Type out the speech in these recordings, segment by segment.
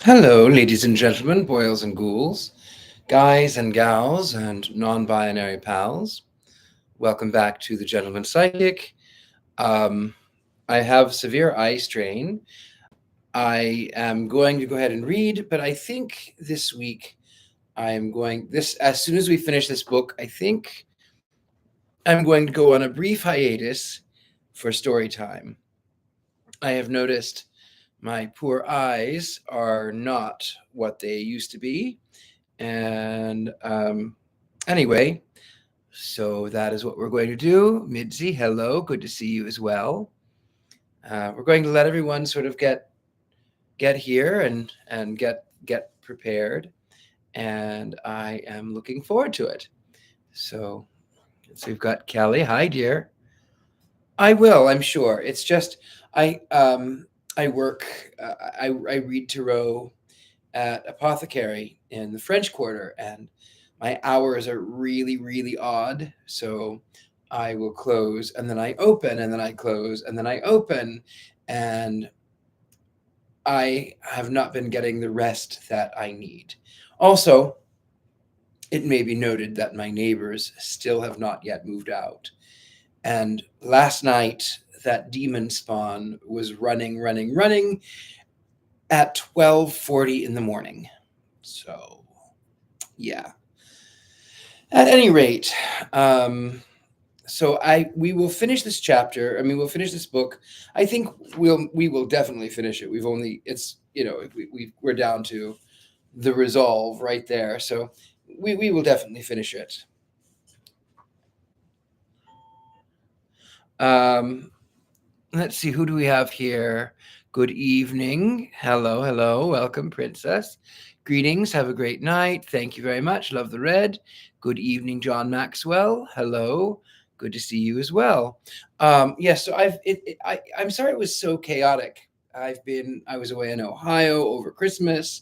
Hello, ladies and gentlemen, boils and ghouls, guys and gals, and non binary pals. Welcome back to the Gentleman Psychic. Um, I have severe eye strain. I am going to go ahead and read, but I think this week I am going, as soon as we finish this book, I think I'm going to go on a brief hiatus for story time. I have noticed my poor eyes are not what they used to be. And anyway, so that is what we're going to do. Midzi, hello, good to see you as well. We're going to let everyone sort of get here and get prepared, and I am looking forward to it. So we've got Kelly. Hi, dear. I will. I'm sure. It's just I work. I read tarot at Apothecary in the French Quarter, and my hours are really, really odd. So I will close and then I open and then I close and then I open, and I have not been getting the rest that I need. Also, it may be noted that my neighbors still have not yet moved out. And last night, that demon spawn was running at 12:40 in the morning. So, yeah. At any rate, so we will finish this chapter. I mean, we'll finish this book. I think we will definitely finish it. We've only it's we're down to the resolve right there. So we will definitely finish it. Let's see, who do we have here? Good evening. Hello. Welcome, Princess. Greetings. Have a great night. Thank you very much. Love the red. Good evening, John Maxwell. Hello. Good to see you as well. Yes. So I'm sorry it was so chaotic. I was away in Ohio over Christmas,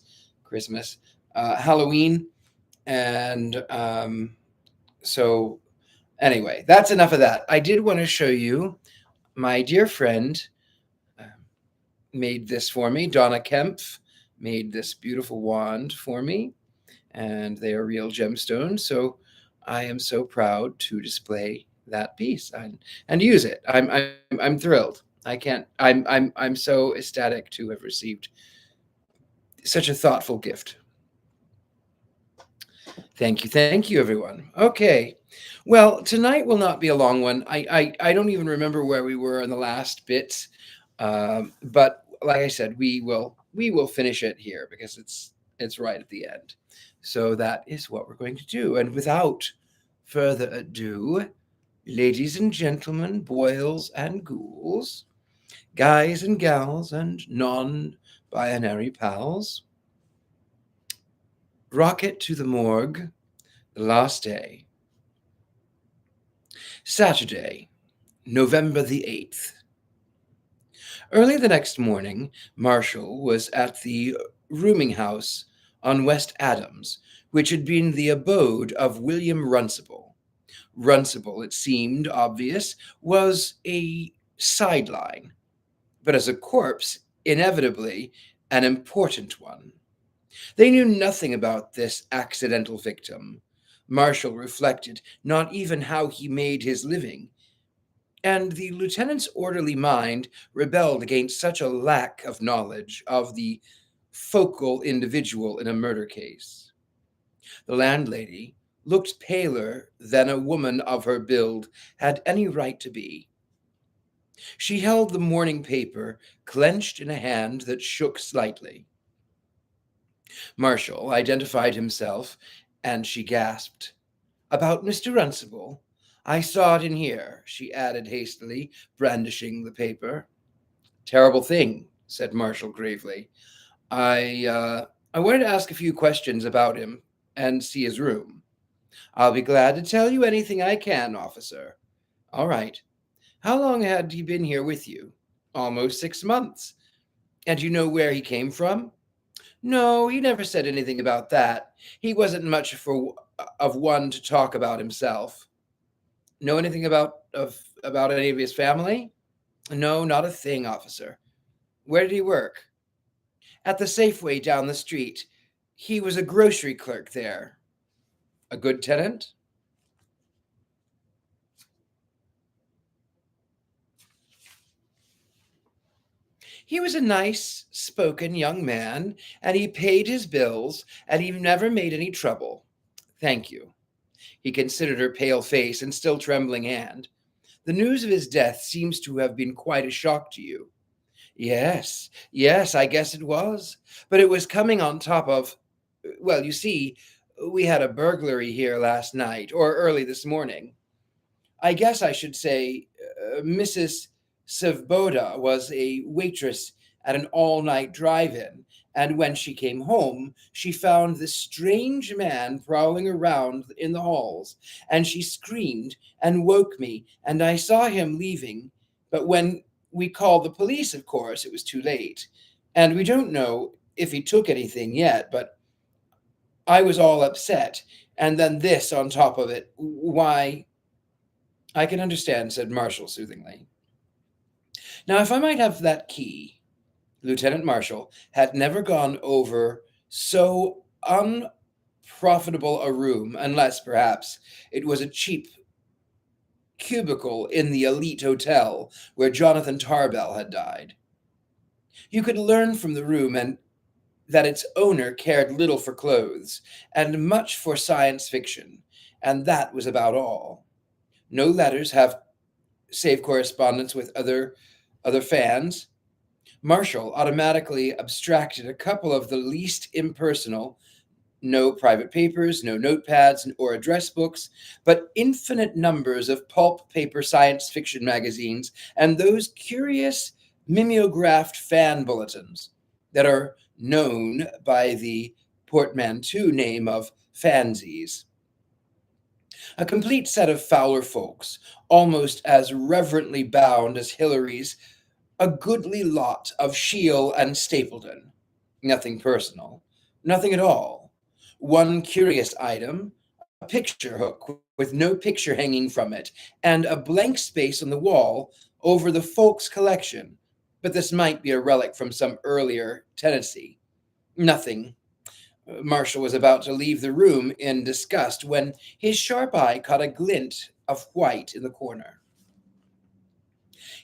Halloween, and so anyway, that's enough of that. I did want to show you my dear friend made this for me. Donna Kempf made this beautiful wand for me, and they are real gemstones. So I am so proud to display that piece and use it. I'm thrilled. I can't. I'm so ecstatic to have received such a thoughtful gift. Thank you, everyone. Okay, well, tonight will not be a long one. I don't even remember where we were in the last bit, but like I said, we will finish it here because it's right at the end. So that is what we're going to do. And without further ado, ladies and gentlemen, boils and ghouls, guys and gals, and non-binary pals, rocket to the morgue. The last day. Saturday, November the 8th. Early the next morning, Marshall was at the rooming house on West Adams, which had been the abode of William Runcible. Runcible, it seemed obvious, was a sideline, but as a corpse, inevitably an important one. They knew nothing about this accidental victim. Marshall reflected, not even how he made his living. And the lieutenant's orderly mind rebelled against such a lack of knowledge of the focal individual in a murder case. The landlady looked paler than a woman of her build had any right to be. She held the morning paper clenched in a hand that shook slightly. Marshall identified himself, and she gasped. About Mr. Runcible? I saw it in here, she added hastily, brandishing the paper. Terrible thing, said Marshall gravely. I wanted to ask a few questions about him and see his room. I'll be glad to tell you anything I can, officer. All right. How long had he been here with you? Almost 6 months. And you know where he came from? No, he never said anything about that. He wasn't much of one to talk about himself. Know anything about any of his family? No, not a thing, officer. Where did he work? At the Safeway down the street. He was a grocery clerk there. A good tenant? He was a nice spoken young man, and he paid his bills, and he never made any trouble. Thank you. He considered her pale face and still trembling hand. The news of his death seems to have been quite a shock to you. Yes, yes, I guess it was. But it was coming on top of. Well, you see, we had a burglary here last night, or early this morning. I guess I should say Mrs. Sevboda was a waitress at an all night drive in, and when she came home, she found this strange man prowling around in the halls, and she screamed and woke me, and I saw him leaving. But when we called the police, of course, it was too late. And we don't know if he took anything yet, but I was all upset. And then this on top of it. Why, I can understand, said Marshall soothingly. Now, if I might have that key. Lieutenant Marshall had never gone over so unprofitable a room, unless, perhaps, it was a cheap cubicle in the elite hotel where Jonathan Tarbell had died. You could learn from the room and that its owner cared little for clothes and much for science fiction, and that was about all. No letters have save correspondence with other fans. Marshall automatically abstracted a couple of the least impersonal, no private papers, no notepads or address books, but infinite numbers of pulp paper science fiction magazines and those curious mimeographed fan bulletins that are known by the portmanteau name of fanzines. A complete set of Fowler folks, almost as reverently bound as Hillary's a goodly lot of Shiel and Stapleton. Nothing personal, nothing at all. One curious item, a picture hook with no picture hanging from it, and a blank space on the wall over the folks' collection. But this might be a relic from some earlier tenancy. Nothing. Marshall was about to leave the room in disgust when his sharp eye caught a glint of white in the corner.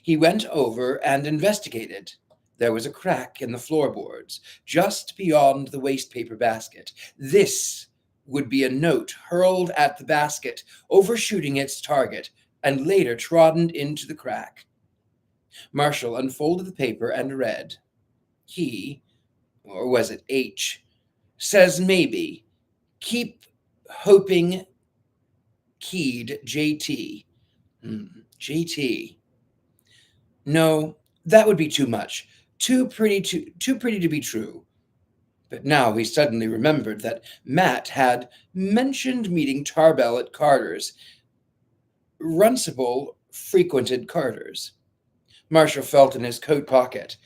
He went over and investigated. There was a crack in the floorboards, just beyond the wastepaper basket. This would be a note hurled at the basket, overshooting its target, and later trodden into the crack. Marshall unfolded the paper and read. He, or was it H, says maybe. Keep hoping keyed JT. JT. No, that would be too much. Too pretty to be true. But now he suddenly remembered that Matt had mentioned meeting Tarbell at Carter's. Runcible frequented Carter's. Marshall felt in his coat pocket.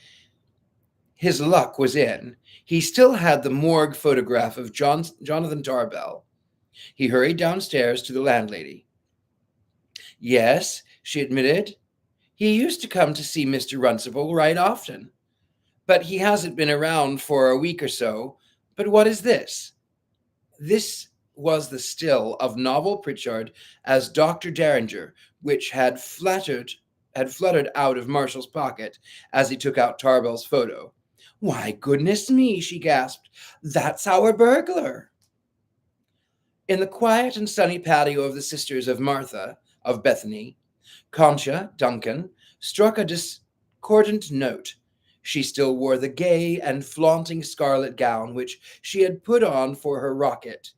His luck was in. He still had the morgue photograph of Jonathan Tarbell. He hurried downstairs to the landlady. Yes, she admitted. He used to come to see Mr. Runcible right often. But he hasn't been around for a week or so. But what is this? This was the still of Novel Pritchard as Dr. Derringer, which had fluttered out of Marshall's pocket as he took out Tarbell's photo. Why, goodness me, she gasped. That's our burglar. In the quiet and sunny patio of the Sisters of Martha, of Bethany, Concha Duncan struck a discordant note. She still wore the gay and flaunting scarlet gown which she had put on for her rocket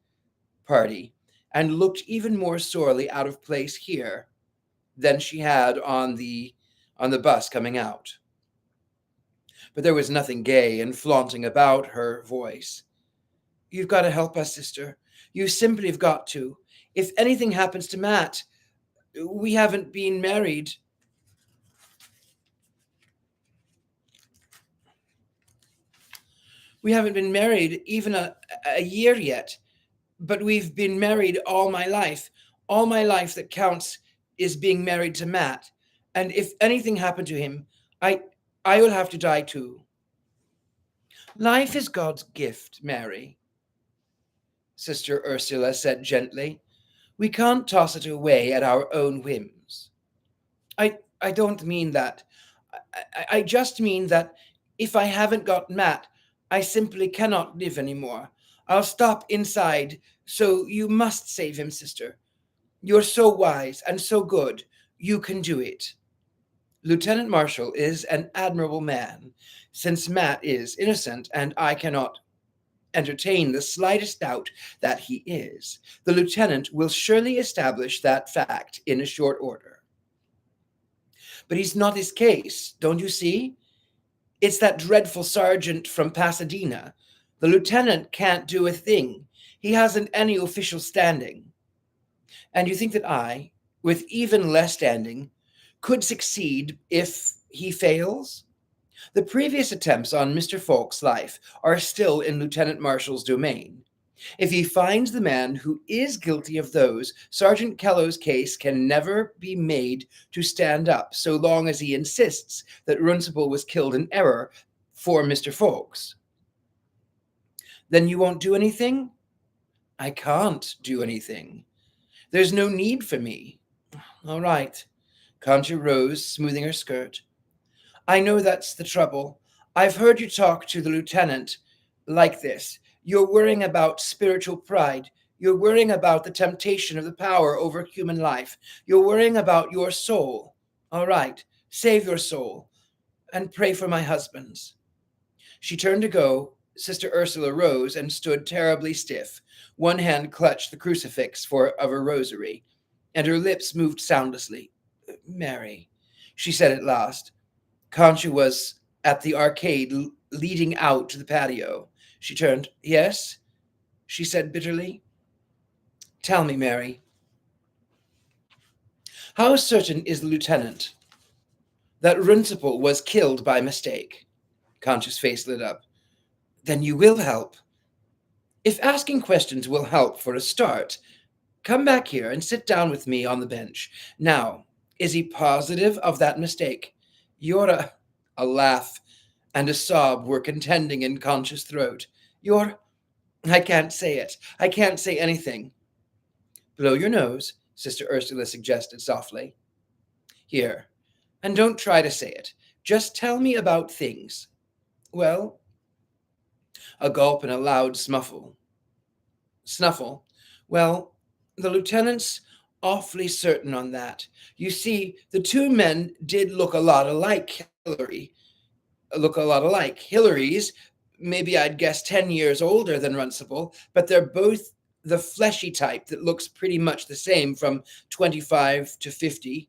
party, and looked even more sorely out of place here than she had on the bus coming out. But there was nothing gay and flaunting about her voice. You've got to help us, sister. You simply have got to. If anything happens to Matt, we haven't been married. We haven't been married even a year yet, but we've been married all my life. All my life that counts is being married to Matt. And if anything happened to him, I will have to die too. Life is God's gift, Mary, Sister Ursula said gently. We can't toss it away at our own whims. I don't mean that. I just mean that if I haven't got Matt, I simply cannot live anymore. I'll stop inside, so you must save him, sister. You're so wise and so good. You can do it. Lieutenant Marshall is an admirable man, since Matt is innocent and I cannot entertain the slightest doubt that he is. The lieutenant will surely establish that fact in a short order. But he's not his case, don't you see? It's that dreadful sergeant from Pasadena. The lieutenant can't do a thing. He hasn't any official standing. And you think that I, with even less standing, could succeed if he fails? The previous attempts on Mr. Falk's life are still in Lieutenant Marshall's domain. If he finds the man who is guilty of those, Sergeant Kello's case can never be made to stand up so long as he insists that Runcible was killed in error for Mr. Falk's. Then you won't do anything? I can't do anything. There's no need for me. All right. Concha rose, smoothing her skirt. I know that's the trouble. I've heard you talk to the lieutenant like this. You're worrying about spiritual pride. You're worrying about the temptation of the power over human life. You're worrying about your soul. All right, save your soul and pray for my husband's. She turned to go. Sister Ursula rose and stood terribly stiff. One hand clutched the crucifix of her rosary, and her lips moved soundlessly. Mary, she said at last. Concha was at the arcade leading out to the patio. She turned. Yes, she said bitterly. Tell me, Mary. How certain is the lieutenant that Runcible was killed by mistake? Concha's face lit up. Then you will help. If asking questions will help for a start, come back here and sit down with me on the bench. Now, is he positive of that mistake? You're a laugh and a sob were contending in Concha's throat. I can't say it. I can't say anything. Blow your nose, Sister Ursula suggested softly. Here, and don't try to say it. Just tell me about things. Well, a gulp and a loud snuffle. Well, the lieutenant's awfully certain on that. You see, the two men did look a lot alike, Hillary's, maybe I'd guess 10 years older than Runcible, but they're both the fleshy type that looks pretty much the same from 25 to 50.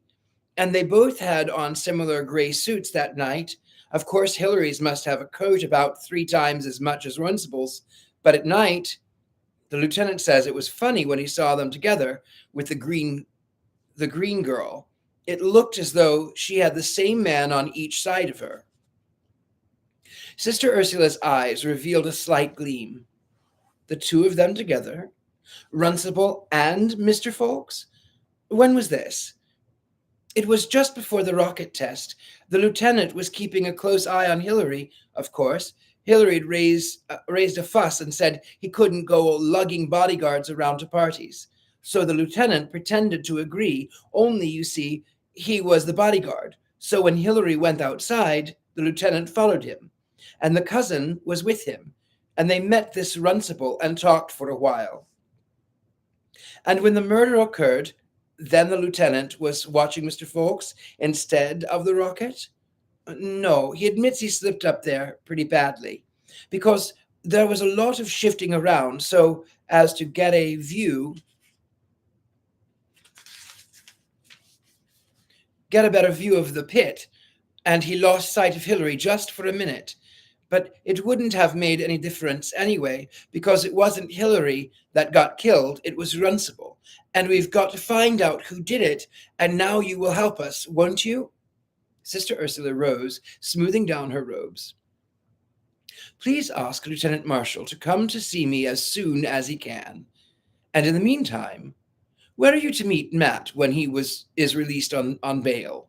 And they both had on similar gray suits that night. Of course, Hillary's must have a coat about 3 times as much as Runcible's, but at night, the lieutenant says it was funny when he saw them together with the green girl. It looked as though she had the same man on each side of her. Sister Ursula's eyes revealed a slight gleam. The two of them together? Runcible and Mr. Falk's? When was this? It was just before the rocket test. The lieutenant was keeping a close eye on Hillary, of course. Hillary had raised a fuss and said he couldn't go lugging bodyguards around to parties. So the lieutenant pretended to agree, only, you see, he was the bodyguard. So when Hillary went outside, the lieutenant followed him. And the cousin was with him, and they met this Runcible and talked for a while. And when the murder occurred, then the lieutenant was watching Mr. Falk's instead of the rocket? No, he admits he slipped up there pretty badly, because there was a lot of shifting around so as to get a better view of the pit, and he lost sight of Hillary just for a minute. But it wouldn't have made any difference anyway, because it wasn't Hillary that got killed, it was Runcible. And we've got to find out who did it, and now you will help us, won't you? Sister Ursula rose, smoothing down her robes. Please ask Lieutenant Marshall to come to see me as soon as he can. And in the meantime, where are you to meet Matt when he is released on bail?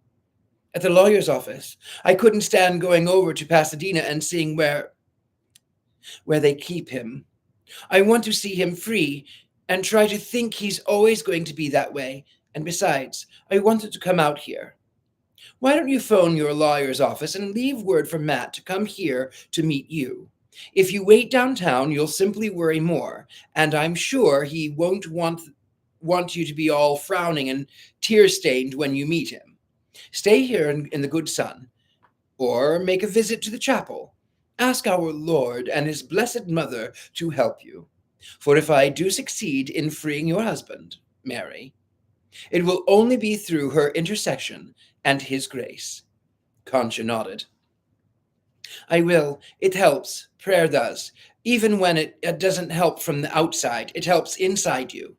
At the lawyer's office. I couldn't stand going over to Pasadena and seeing where... where they keep him. I want to see him free and try to think he's always going to be that way. And besides, I wanted to come out here. Why don't you phone your lawyer's office and leave word for Matt to come here to meet you? If you wait downtown, you'll simply worry more, and I'm sure he won't want you to be all frowning and tear-stained when you meet him. Stay here in the good sun, or make a visit to the chapel. Ask our Lord and his blessed mother to help you. For if I do succeed in freeing your husband, Mary, it will only be through her intercession and his grace. Concha nodded. I will. It helps. Prayer does. Even when it doesn't help from the outside, it helps inside you.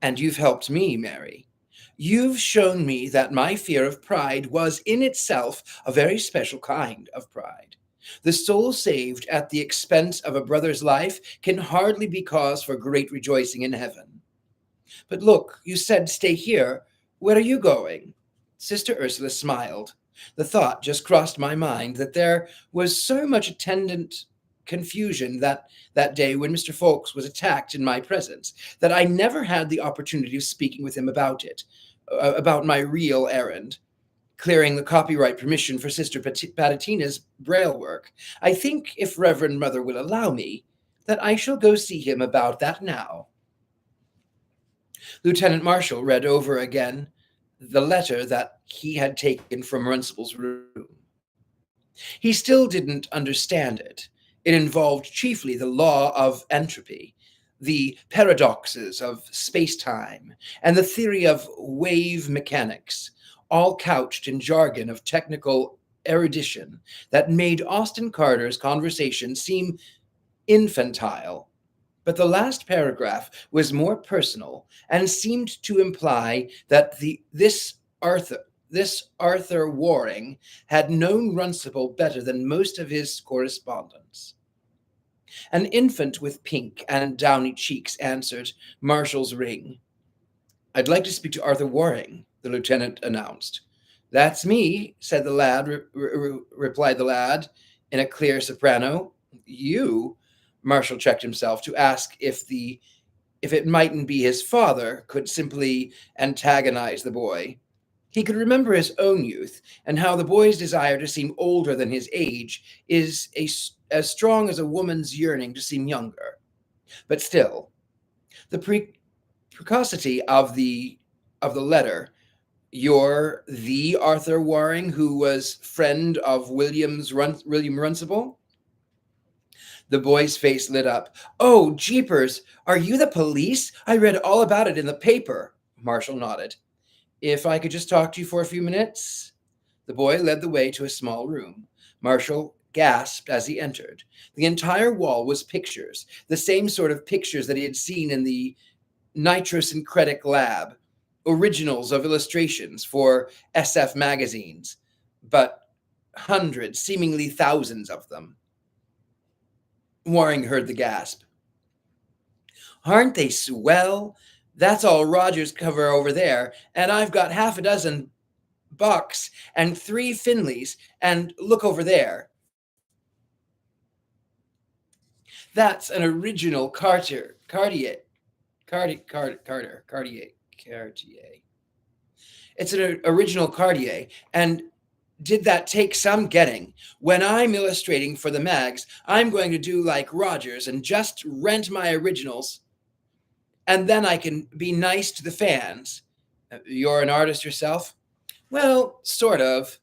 And you've helped me, Mary. You've shown me that my fear of pride was in itself a very special kind of pride. The soul saved at the expense of a brother's life can hardly be cause for great rejoicing in heaven. But look, you said stay here. Where are you going? Sister Ursula smiled. The thought just crossed my mind that there was so much attendant confusion that day when Mr. Fawkes was attacked in my presence that I never had the opportunity of speaking with him about it, about my real errand, clearing the copyright permission for Sister Patatina's braille work. I think, if Reverend Mother will allow me, that I shall go see him about that now. Lieutenant Marshall read over again the letter that he had taken from Runcible's room. He still didn't understand it. It involved chiefly the law of entropy, the paradoxes of space-time, and the theory of wave mechanics, all couched in jargon of technical erudition that made Austin Carter's conversation seem infantile. But the last paragraph was more personal and seemed to imply that this Arthur Waring had known Runcible better than most of his correspondents. An infant with pink and downy cheeks answered Marshall's ring. I'd like to speak to Arthur Waring, the lieutenant announced. That's me, said the lad, replied the lad in a clear soprano. You? Marshall checked himself to ask if it mightn't be his father could simply antagonize the boy. He could remember his own youth and how the boy's desire to seem older than his age is as strong as a woman's yearning to seem younger. But still, the precocity of the letter, you're the Arthur Waring who was friend of William Runcible? The boy's face lit up. Oh, jeepers, are you the police? I read all about it in the paper. Marshall nodded. If I could just talk to you for a few minutes? The boy led the way to a small room. Marshall gasped as he entered. The entire wall was pictures, the same sort of pictures that he had seen in the nitrosyncretic lab, originals of illustrations for SF magazines, but hundreds, seemingly thousands of them. Waring heard the gasp. Aren't they swell? That's all Rogers cover over there, and I've got half a dozen Bucks and 3 Finleys, and look over there. That's an original Cartier. It's an original Cartier, and did that take some getting? When I'm illustrating for the mags, I'm going to do like Rogers and just rent my originals, and then I can be nice to the fans. You're an artist yourself? Well, sort of.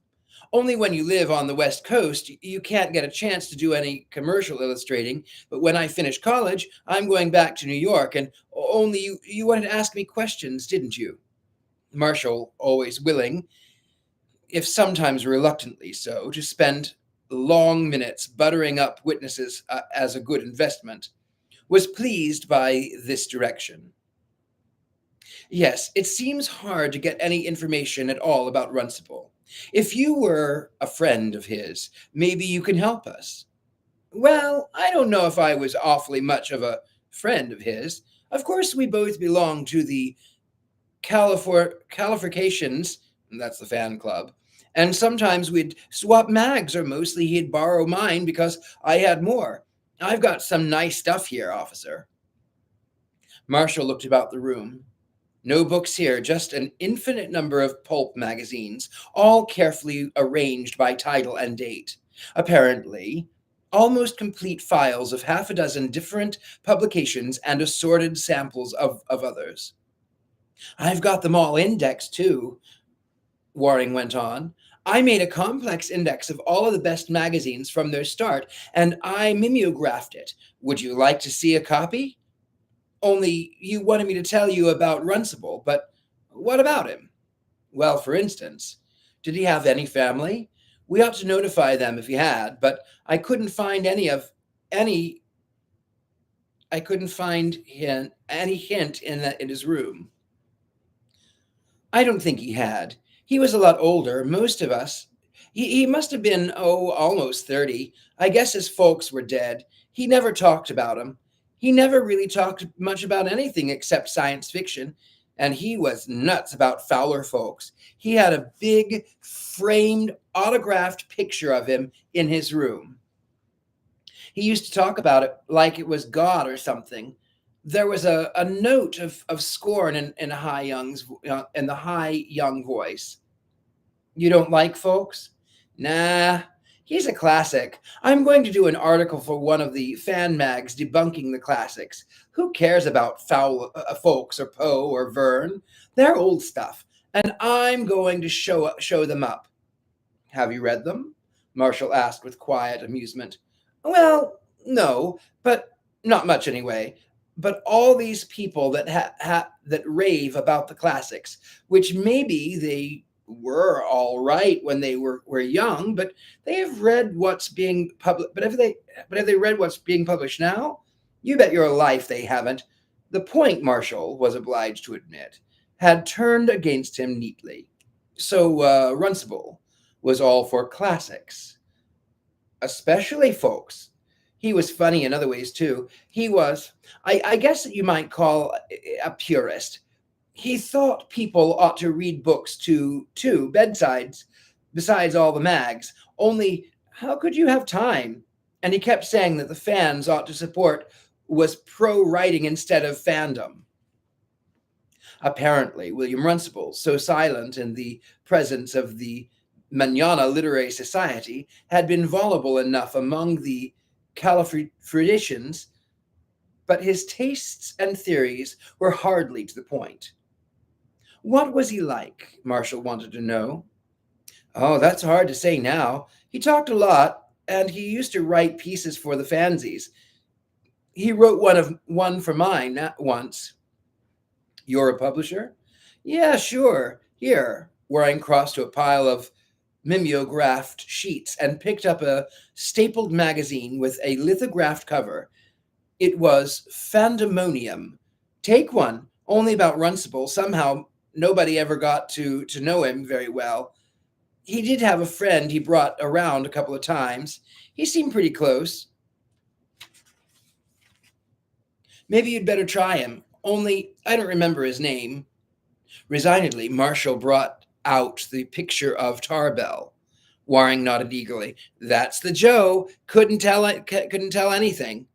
Only when you live on the West Coast, you can't get a chance to do any commercial illustrating. But when I finish college, I'm going back to New York, and only you wanted to ask me questions, didn't you? Marshall, always willing, if sometimes reluctantly so, to spend long minutes buttering up witnesses as a good investment, was pleased by this direction. Yes, it seems hard to get any information at all about Runcible. If you were a friend of his, maybe you can help us. Well, I don't know if I was awfully much of a friend of his. Of course, we both belong to the Californications, that's the fan club, and sometimes we'd swap mags, or mostly he'd borrow mine because I had more. I've got some nice stuff here, officer. Marshall looked about the room. No books here, just an infinite number of pulp magazines, all carefully arranged by title and date. Apparently, almost complete files of half a dozen different publications and assorted samples of others. I've got them all indexed, too, Waring went on. I made a complex index of all of the best magazines from their start, and I mimeographed it. Would you like to see a copy? Only you wanted me to tell you about Runcible, but what about him? Well, for instance, did he have any family? We ought to notify them if he had, but any I couldn't find any hint in his room. I don't think he had. He was a lot older. Most of us. He must have been, oh, almost 30. I guess his folks were dead. He never talked about them. He never really talked much about anything except science fiction. And he was nuts about Fowler folks. He had a big, framed, autographed picture of him in his room. He used to talk about it like it was God or something. There was a note of scorn in the high young voice. You don't like folks? Nah, he's a classic. I'm going to do an article for one of the fan mags debunking the classics. Who cares about folks or Poe or Verne? They're old stuff, and I'm going to show them up. Have you read them? Marshall asked with quiet amusement. Well, no, but not much anyway. But all these people that rave about the classics, which maybe they were all right when they were young, but they have read what's being published. But have they read what's being published now? You bet your life they haven't. The point, Marshall was obliged to admit, had turned against him neatly. So Runcible was all for classics, especially folks. He was funny in other ways too. He was, I guess you might call a purist. He thought people ought to read books too, bedsides, besides all the mags. Only, how could you have time? And he kept saying that the fans ought to support was pro writing instead of fandom. Apparently, William Runcible, so silent in the presence of the Manana Literary Society, had been voluble enough among the Calafreditions, but his tastes and theories were hardly to the point. What was he like? Marshall wanted to know. Oh, that's hard to say now. He talked a lot, and he used to write pieces for the fanzines. He wrote one for mine once. You're a publisher? Yeah, sure. Here. Waring crossed to a pile of mimeographed sheets and picked up a stapled magazine with a lithographed cover. It was Fandemonium. Take one, only about Runcible. Somehow nobody ever got to know him very well. He did have a friend he brought around a couple of times. He seemed pretty close. Maybe you'd better try him. Only I don't remember his name. Resignedly, Marshall brought out the picture of Tarbell. Waring nodded eagerly. That's the Joe. Couldn't tell anything.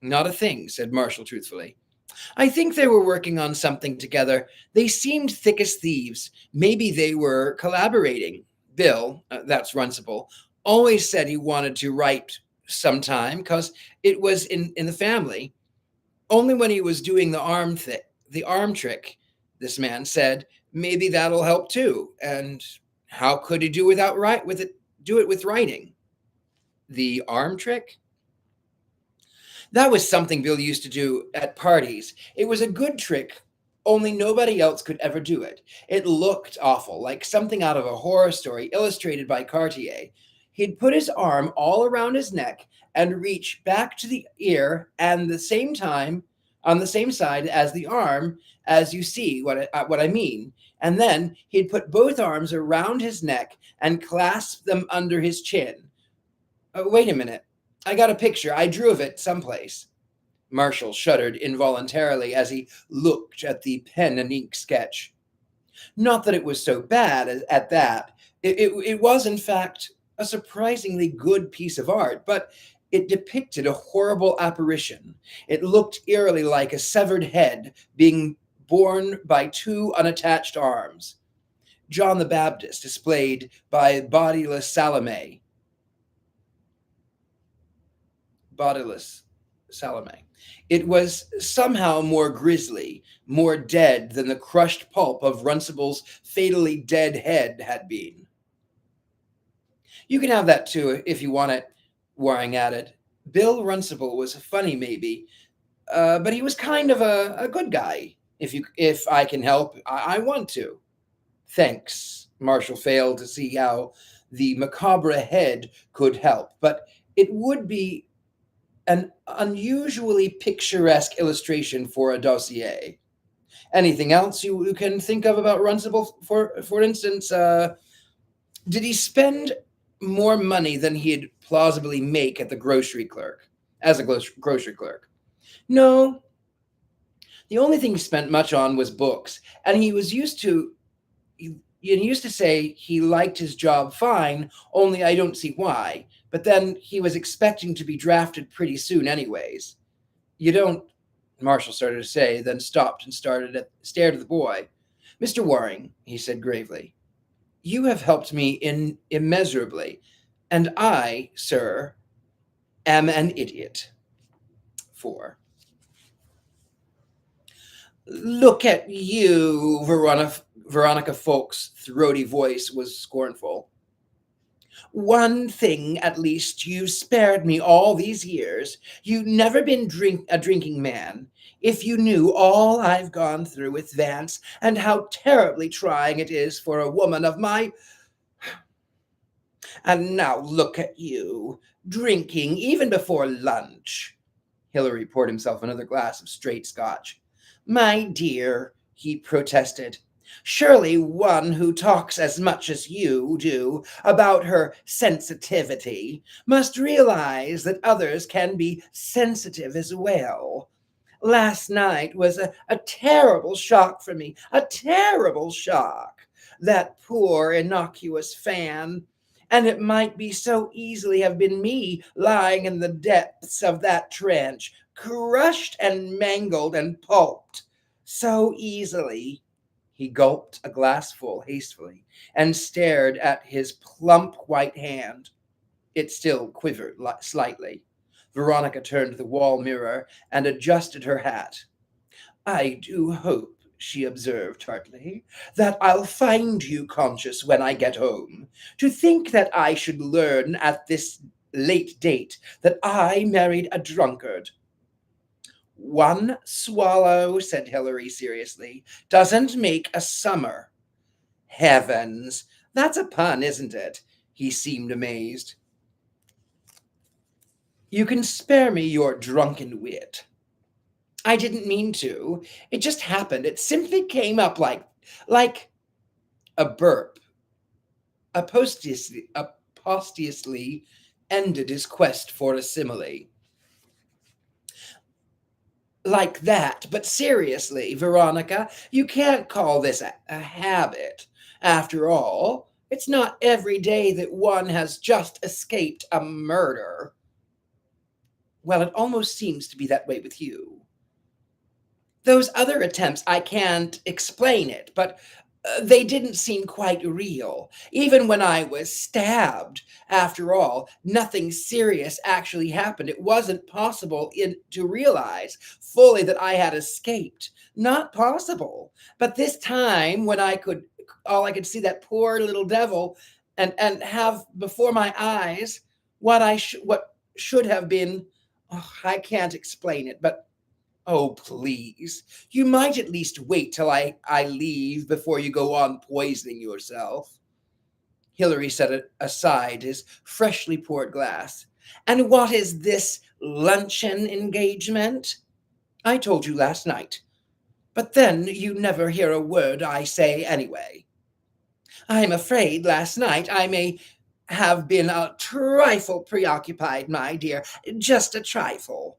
Not a thing, said Marshall truthfully. I think they were working on something together. They seemed thick as thieves. Maybe they were collaborating. Bill, that's Runcible, always said he wanted to write sometime because it was in the family. Only when he was doing the arm trick, this man said, maybe that'll help too. And how could he do do it with writing? The arm trick? That was something Bill used to do at parties. It was a good trick, only nobody else could ever do it. It looked awful, like something out of a horror story illustrated by Cartier. He'd put his arm all around his neck and reach back to the ear and the same time on the same side as the arm, as you see what I mean. And then he'd put both arms around his neck and clasp them under his chin. Wait a minute. I got a picture. I drew of it someplace. Marshall shuddered involuntarily as he looked at the pen and ink sketch. Not that it was so bad at that. It was, in fact, a surprisingly good piece of art, but It depicted a horrible apparition. It looked eerily like a severed head being borne by two unattached arms. John the Baptist displayed by bodiless Salome. It was somehow more grisly, more dead than the crushed pulp of Runcible's fatally dead head had been. You can have that too if you want it, Waring added. Bill Runcible was funny, maybe, but he was kind of a good guy. If I can help, I want to. Thanks. Marshall failed to see how the macabre head could help, but it would be an unusually picturesque illustration for a dossier. Anything else you can think of about Runcible? For instance, did he spend more money than he'd plausibly make at the grocery clerk as a grocery clerk? No. The only thing he spent much on was books, and he used to say he liked his job fine, only I don't see why. But then he was expecting to be drafted pretty soon anyways. You don't, Marshall started to say, then stopped and stared at the boy. Mr. Waring, he said gravely, you have helped me immeasurably, and I, sir, am an idiot. 4. Look at you, Veronica Folk's throaty voice was scornful. One thing, at least, you spared me all these years. You've never been a drinking man. If you knew all I've gone through with Vance and how terribly trying it is for a woman of my... And now look at you, drinking even before lunch. Hilary poured himself another glass of straight Scotch. My dear, he protested, surely one who talks as much as you do about her sensitivity must realize that others can be sensitive as well. Last night was a terrible shock for me, a terrible shock. That poor innocuous fan. And it might be so easily have been me lying in the depths of that trench, crushed and mangled and pulped. So easily. He gulped a glassful hastily and stared at his plump white hand. It still quivered slightly. Veronica turned to the wall mirror and adjusted her hat. I do hope, she observed tartly, that I'll find you conscious when I get home. To think that I should learn at this late date that I married a drunkard. One swallow, said Hilary seriously, doesn't make a summer. Heavens, that's a pun, isn't it? He seemed amazed. You can spare me your drunken wit. I didn't mean to. It just happened. It simply came up like a burp. Posthumously ended his quest for a simile. Like that, but seriously, Veronica, you can't call this a habit. After all, it's not every day that one has just escaped a murder. Well, it almost seems to be that way with you. Those other attempts, I can't explain it, but they didn't seem quite real. Even when I was stabbed, after all, nothing serious actually happened. It wasn't possible to realize fully that I had escaped. Not possible. But this time, when all I could see that poor little devil and have before my eyes what should have been, I can't explain it, but oh, please. You might at least wait till I leave before you go on poisoning yourself. Hilary set it aside his freshly poured glass. And what is this luncheon engagement? I told you last night. But then you never hear a word I say anyway. I'm afraid last night I may have been a trifle preoccupied, my dear. Just a trifle.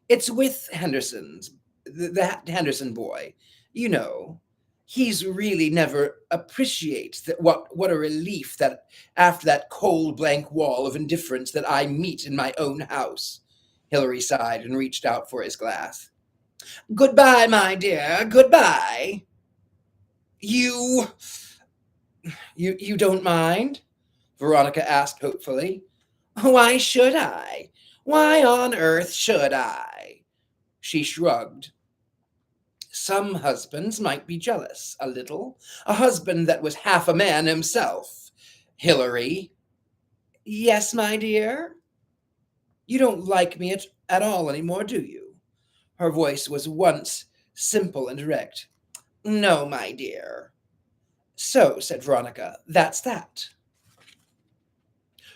It's with the Henderson boy, you know. He's really never appreciates that what a relief that after that cold blank wall of indifference that I meet in my own house. Hilary sighed and reached out for his glass. Goodbye, my dear, goodbye. You you don't mind? Veronica asked hopefully. Why should I? Why on earth should I? She shrugged. Some husbands might be jealous, a little. A husband that was half a man himself. Hilary. Yes, my dear? You don't like me at all any more, do you? Her voice was once simple and direct. No, my dear. So, said Veronica, that's that.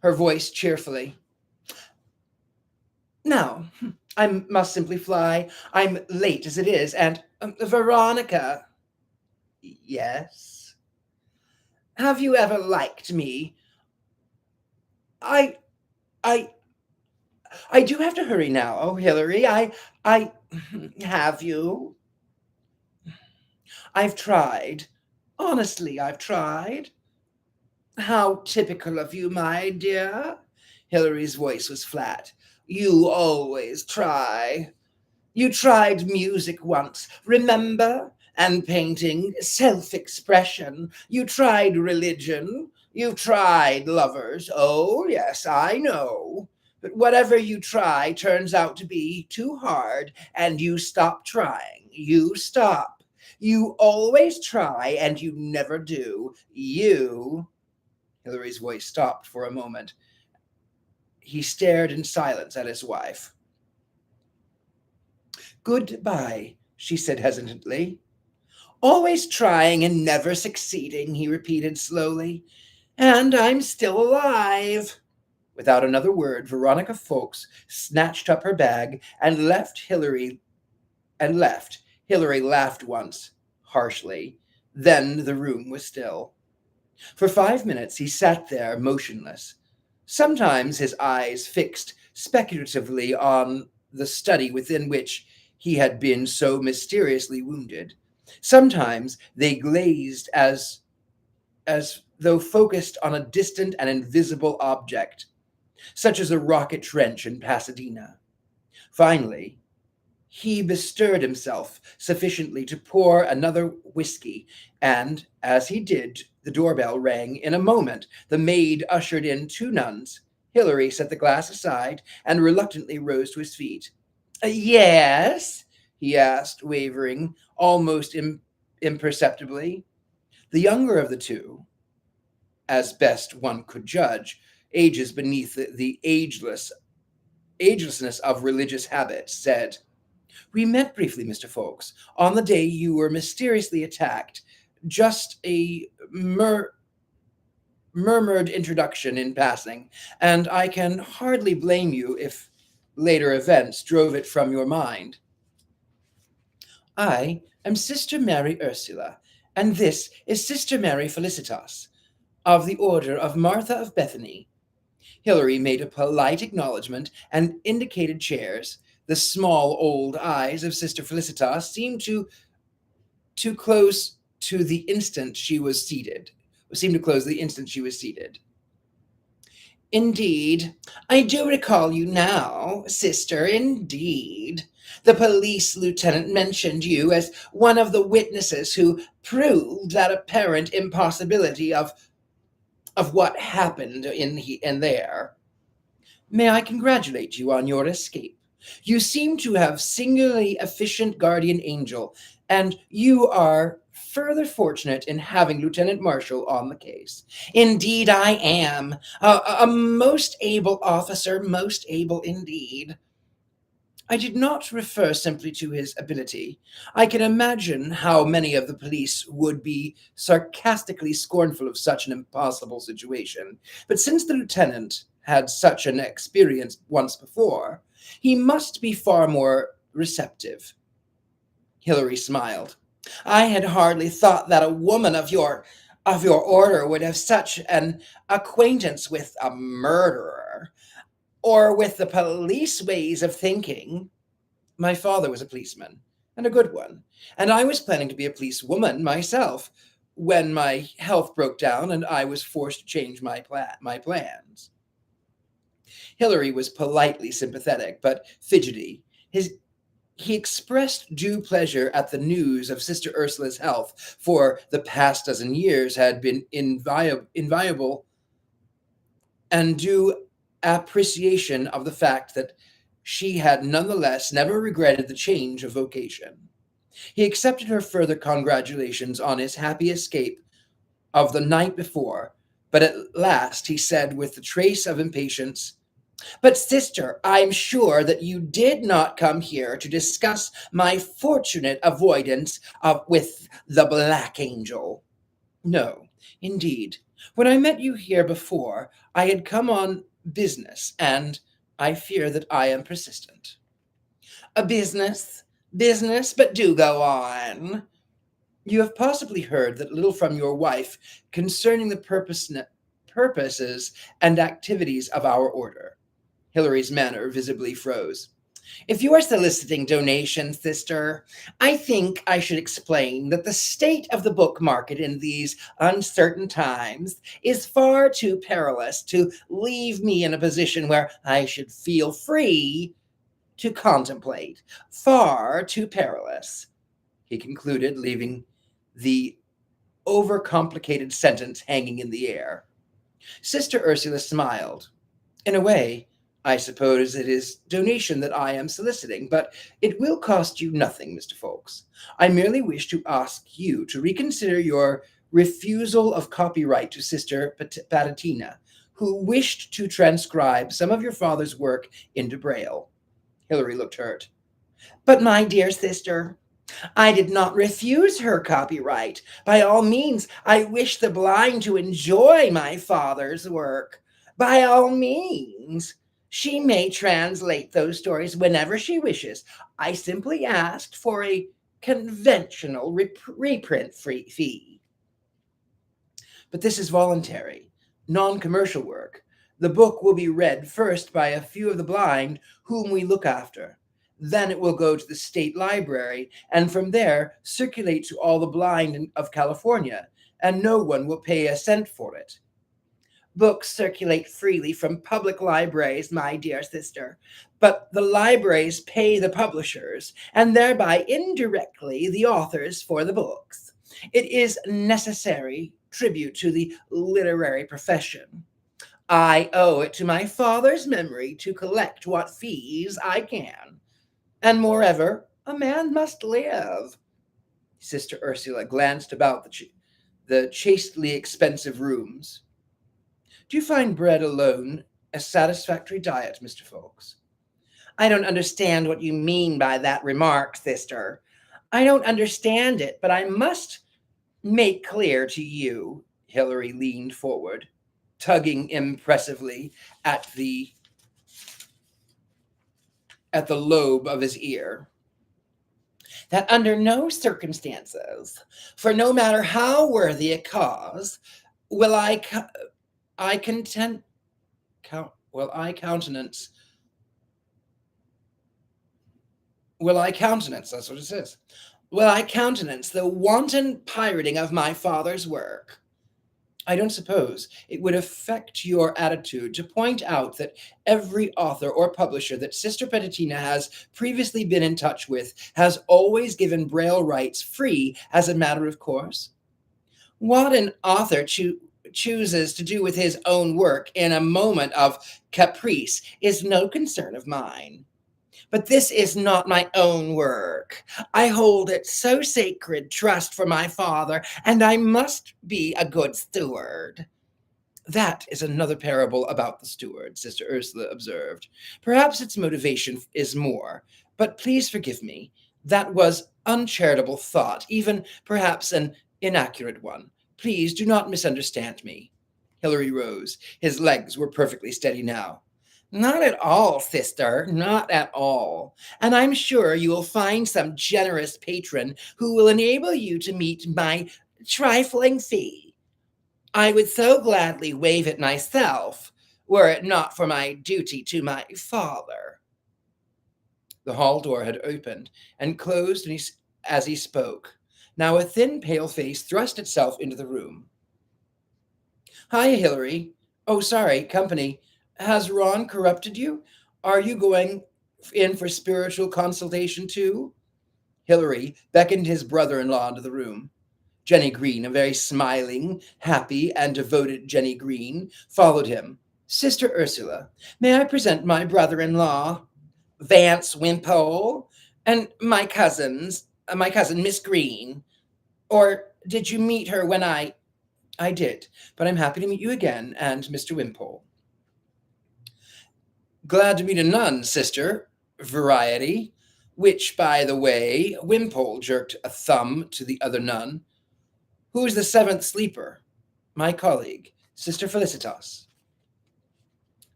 Her voice cheerfully. Now, I must simply fly. I'm late as it is, and Veronica. Yes? Have you ever liked me? I I I do have to hurry now. Oh, Hilary, I have you? I've tried. Honestly, I've tried. How typical of you, my dear. Hilary's voice was flat. You always try. You tried music once, remember? And painting, self expression. You tried religion. You tried lovers. Oh, yes, I know. But whatever you try turns out to be too hard, and you stop trying. You stop. You always try, and you never do. You. Hilary's voice stopped for a moment. He stared in silence at his wife. Goodbye, she said hesitantly. Always trying and never succeeding, he repeated slowly. And I'm still alive. Without another word, Veronica Fawkes snatched up her bag and left. Hilary laughed once, harshly. Then the room was still. For 5 minutes he sat there motionless, sometimes his eyes fixed speculatively on the study within which he had been so mysteriously wounded. Sometimes they glazed as though focused on a distant and invisible object, such as a rocket trench in Pasadena. Finally, he bestirred himself sufficiently to pour another whiskey, and as he did, the doorbell rang. In a moment, the maid ushered in two nuns. Hilary set the glass aside and reluctantly rose to his feet. Yes? He asked, wavering, almost imperceptibly. The younger of the two, as best one could judge, ages beneath the agelessness of religious habit, said, We met briefly, Mr. Fawkes, on the day you were mysteriously attacked. Just a murmured introduction in passing, and I can hardly blame you if later events drove it from your mind. I am Sister Mary Ursula, and this is Sister Mary Felicitas, of the Order of Martha of Bethany. Hilary made a polite acknowledgement and indicated chairs. The small old eyes of Sister Felicitas seemed to close to the instant she was seated. Seemed to close the instant she was seated. Indeed, I do recall you now, sister, indeed. The police lieutenant mentioned you as one of the witnesses who proved that apparent impossibility of what happened in there. May I congratulate you on your escape? You seem to have singularly efficient guardian angel, and you are further fortunate in having Lieutenant Marshall on the case. Indeed, I am. A most able officer, most able indeed. I did not refer simply to his ability. I can imagine how many of the police would be sarcastically scornful of such an impossible situation. But since the lieutenant had such an experience once before, he must be far more receptive. Hilary smiled. I had hardly thought that a woman of your order would have such an acquaintance with a murderer, or with the police ways of thinking. My father was a policeman, and a good one. And I was planning to be a policewoman myself when my health broke down and I was forced to change my plans. Hilary was politely sympathetic, but fidgety. He expressed due pleasure at the news of Sister Ursula's health, for the past dozen years had been inviolable, and due appreciation of the fact that she had nonetheless never regretted the change of vocation. He accepted her further congratulations on his happy escape of the night before, but at last he said with a trace of impatience, "But, sister, I'm sure that you did not come here to discuss my fortunate avoidance with the Black Angel." "No, indeed. When I met you here before, I had come on business, and I fear that I am persistent." "A business? Business? But do go on." "You have possibly heard that little from your wife concerning the purposes and activities of our order." Hilary's manner visibly froze. "If you are soliciting donations, sister, I think I should explain that the state of the book market in these uncertain times is far too perilous to leave me in a position where I should feel free to contemplate. Far too perilous," he concluded, leaving the overcomplicated sentence hanging in the air. Sister Ursula smiled. "In a way, I suppose it is donation that I am soliciting, but it will cost you nothing, Mr. Fawkes. I merely wish to ask you to reconsider your refusal of copyright to Sister Patatina, who wished to transcribe some of your father's work into Braille." Hilary looked hurt. "But, my dear sister, I did not refuse her copyright. By all means, I wish the blind to enjoy my father's work. By all means. She may translate those stories whenever she wishes. I simply asked for a conventional reprint fee. But this is voluntary, non-commercial work. The book will be read first by a few of the blind whom we look after. Then it will go to the state library, and from there circulate to all the blind of California, and no one will pay a cent for it. Books circulate freely from public libraries, my dear sister, but the libraries pay the publishers, and thereby indirectly the authors for the books. It is necessary tribute to the literary profession. I owe it to my father's memory to collect what fees I can. And moreover, a man must live." Sister Ursula glanced about the chastely expensive rooms. "Do you find bread alone a satisfactory diet, Mr. Fawkes?" "I don't understand what you mean by that remark, sister. I don't understand it, but I must make clear to you." Hilary leaned forward, tugging impressively at the lobe of his ear, "that under no circumstances, for no matter how worthy a cause, will I content will I countenance that's what it says. Will I countenance the wanton pirating of my father's work? I don't suppose it would affect your attitude to point out that every author or publisher that Sister Petatina has previously been in touch with has always given Braille rights free as a matter of course. What an author chooses to do with his own work in a moment of caprice is no concern of mine. But this is not my own work. I hold it so sacred trust for my father, and I must be a good steward." "That is another parable about the steward," Sister Ursula observed. "Perhaps its motivation is more, but please forgive me. That was uncharitable thought, even perhaps an inaccurate one. Please do not misunderstand me." Hilary rose. His legs were perfectly steady now. "Not at all, sister, not at all. And I'm sure you will find some generous patron who will enable you to meet my trifling fee. I would so gladly waive it myself, were it not for my duty to my father." The hall door had opened and closed as he spoke. Now a thin, pale face thrust itself into the room. Hi, Hilary. Oh, sorry, company. Has Ron corrupted you? Are you going in for spiritual consultation too? Hilary beckoned his brother in law into the room. Jenny Green, a very smiling, happy, and devoted Jenny Green, followed him. Sister Ursula, may I present my brother in law, Vance Wimpole, and my cousin, Miss Green. Or did you meet her when I did, but I'm happy to meet you again, and Mr. Wimpole. Glad to meet a nun, sister. Variety. Which, by the way, Wimpole jerked a thumb to the other nun. Who's the seventh sleeper? My colleague, Sister Felicitas.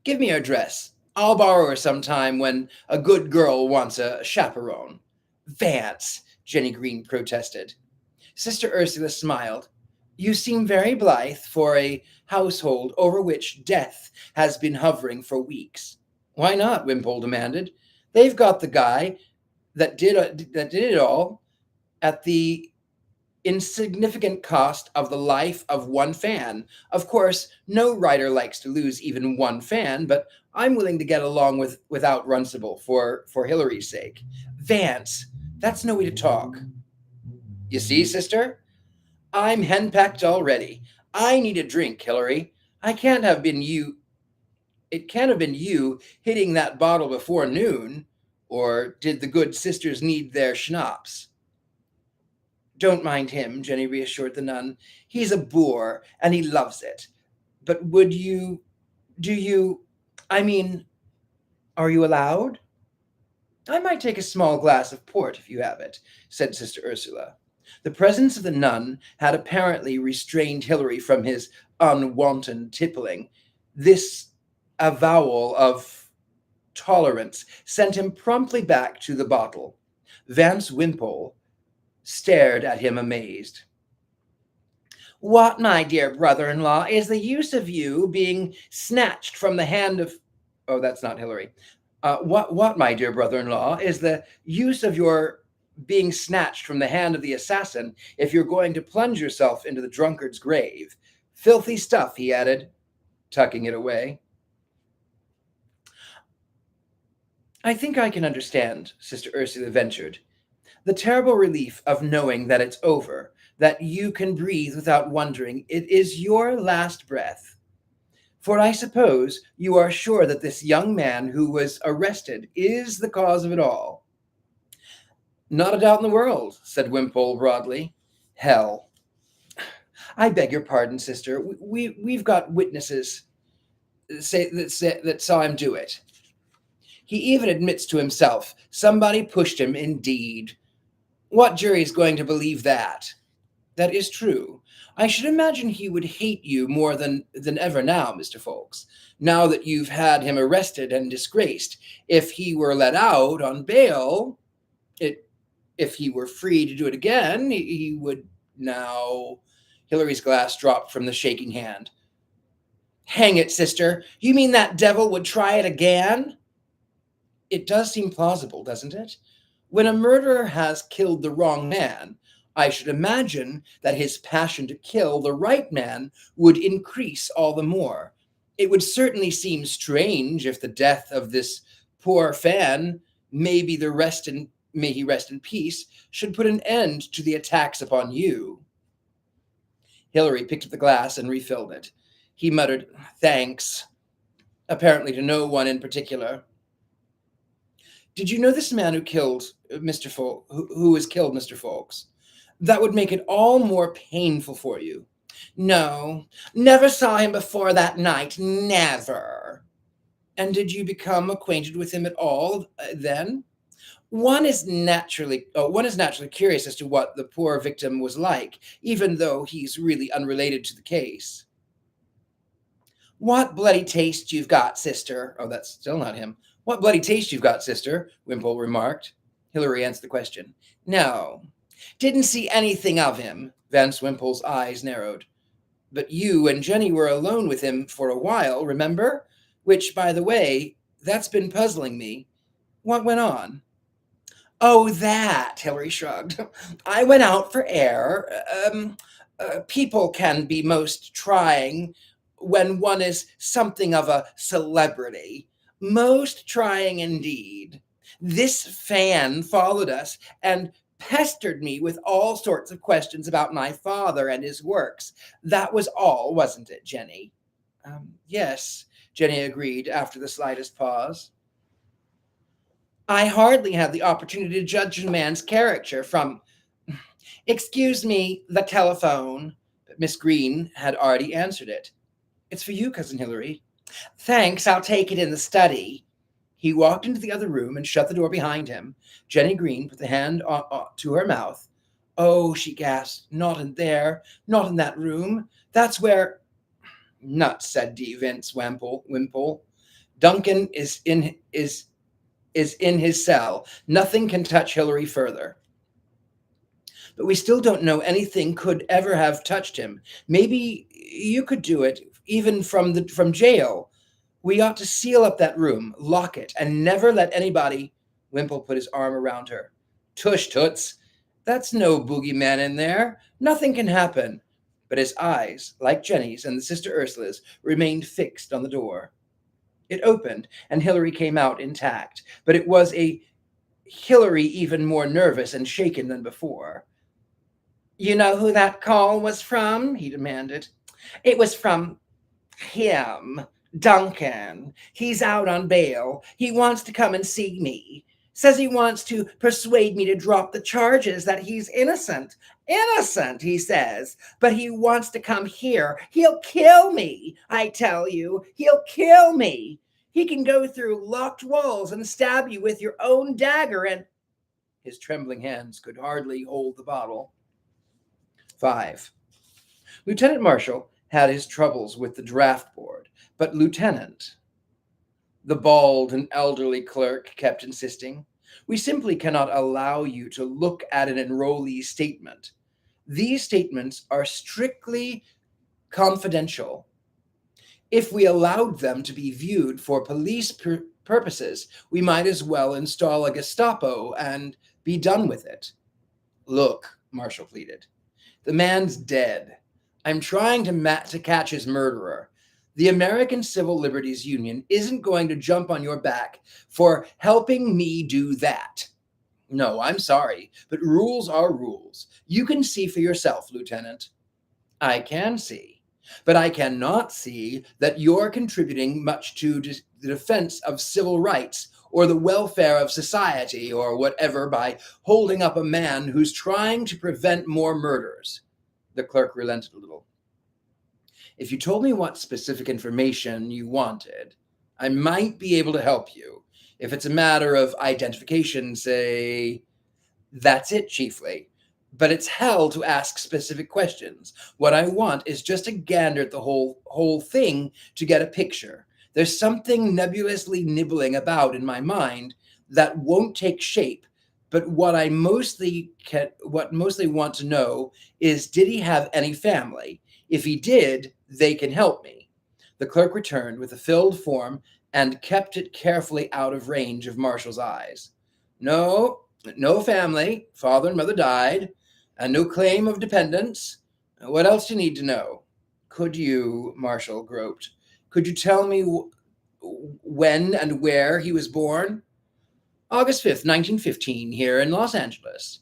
Give me her dress. I'll borrow her sometime when a good girl wants a chaperone. Vance, Jenny Green protested. Sister Ursula smiled. You seem very blithe for a household over which death has been hovering for weeks. Why not? Wimpole demanded. They've got the guy that did it all at the insignificant cost of the life of one fan. Of course, no writer likes to lose even one fan, but I'm willing to get along without Runcible for Hilary's sake. Vance, that's no way to talk. You see, sister? I'm henpecked already. I need a drink, Hilary. I can't have been you. It can't have been you hitting that bottle before noon. Or did the good sisters need their schnapps? Don't mind him, Jenny reassured the nun. He's a boor, and he loves it. But I mean, are you allowed? I might take a small glass of port if you have it, said Sister Ursula. The presence of the nun had apparently restrained Hilary from his unwanted tippling. This avowal of tolerance sent him promptly back to the bottle. Vance Wimpole stared at him amazed. What, my dear brother-in-law, is the use of you being snatched from the hand of... Oh, that's not Hilary. What, my dear brother-in-law, is the use of your being snatched from the hand of the assassin if you're going to plunge yourself into the drunkard's grave? Filthy stuff, he added, tucking it away. I think I can understand, Sister Ursula ventured. The terrible relief of knowing that it's over, that you can breathe without wondering it is your last breath. For I suppose you are sure that this young man who was arrested is the cause of it all. Not a doubt in the world, said Wimpole broadly. Hell. I beg your pardon, sister. We've got witnesses that saw him do it. He even admits to himself, somebody pushed him indeed. What jury's going to believe that? That is true. I should imagine he would hate you more than ever now, Mr. Fawkes, now that you've had him arrested and disgraced. If he were let out on bail, if he were free to do it again, he would now... Hilary's glass dropped from the shaking hand. Hang it, sister. You mean that devil would try it again? It does seem plausible, doesn't it? When a murderer has killed the wrong man, I should imagine that his passion to kill the right man would increase all the more. It would certainly seem strange if the death of this poor fan, may he rest in peace, should put an end to the attacks upon you. Hilary picked up the glass and refilled it. He muttered, thanks, apparently to no one in particular. Did you know this man who killed Mr. Fawkes, who has killed Mr. Fawkes? That would make it all more painful for you. No, never saw him before that night, never. And did you become acquainted with him at all then? One is naturally curious as to what the poor victim was like, even though he's really unrelated to the case. What bloody taste you've got, sister. Oh, that's still not him. What bloody taste you've got, sister, Wimpole remarked. Hilary answered the question. No, didn't see anything of him. Vance Wimpole's eyes narrowed. But you and Jenny were alone with him for a while, remember? Which, by the way, that's been puzzling me. What went on? Oh, that, Hillary shrugged. I went out for air. People can be most trying when one is something of a celebrity. Most trying indeed. This fan followed us and pestered me with all sorts of questions about my father and his works. That was all, wasn't it, Jenny? Yes, Jenny agreed after the slightest pause. I hardly had the opportunity to judge a man's character from, excuse me, the telephone. But Miss Green had already answered it. It's for you, Cousin Hilary. Thanks, I'll take it in the study. He walked into the other room and shut the door behind him. Jenny Green put the hand to her mouth. Oh, she gasped, not in there, not in that room. That's where. Nuts, said D. Vince Wimple. Duncan is in his cell. Nothing can touch Hilary further. But we still don't know anything could ever have touched him. Maybe you could do it, even from jail. We ought to seal up that room, lock it, and never let anybody. Wimple put his arm around her. Tush, Toots. That's no boogeyman in there. Nothing can happen. But his eyes, like Jenny's and the sister Ursula's, remained fixed on the door. It opened, and Hilary came out intact, but it was a Hilary even more nervous and shaken than before. You know who that call was from? He demanded. It was from him, Duncan. He's out on bail. He wants to come and see me. Says he wants to persuade me to drop the charges, that he's innocent. Innocent, he says, but he wants to come here. He'll kill me, I tell you. He'll kill me. He can go through locked walls and stab you with your own dagger, and his trembling hands could hardly hold the bottle. 5. Lieutenant Marshall had his troubles with the draft board, but Lieutenant, the bald and elderly clerk, kept insisting, we simply cannot allow you to look at an enrollee's statement. These statements are strictly confidential. If we allowed them to be viewed for police purposes, we might as well install a Gestapo and be done with it. Look, Marshall pleaded. The man's dead. I'm trying to catch his murderer. The American Civil Liberties Union isn't going to jump on your back for helping me do that. No, I'm sorry, but rules are rules. You can see for yourself, Lieutenant. I can see, but I cannot see that you're contributing much to the defense of civil rights or the welfare of society or whatever by holding up a man who's trying to prevent more murders. The clerk relented a little. If you told me what specific information you wanted, I might be able to help you. If it's a matter of identification, say, that's it chiefly. But it's hell to ask specific questions. What I want is just a gander at the whole thing to get a picture. There's something nebulously nibbling about in my mind that won't take shape. But what I mostly want to know is, did he have any family? If he did, they can help me. The clerk returned with a filled form and kept it carefully out of range of Marshall's eyes. No family. Father and mother died, and no claim of dependents. What else do you need to know? Could you, Marshall groped, could you tell me when and where he was born? August 5th, 1915, here in Los Angeles.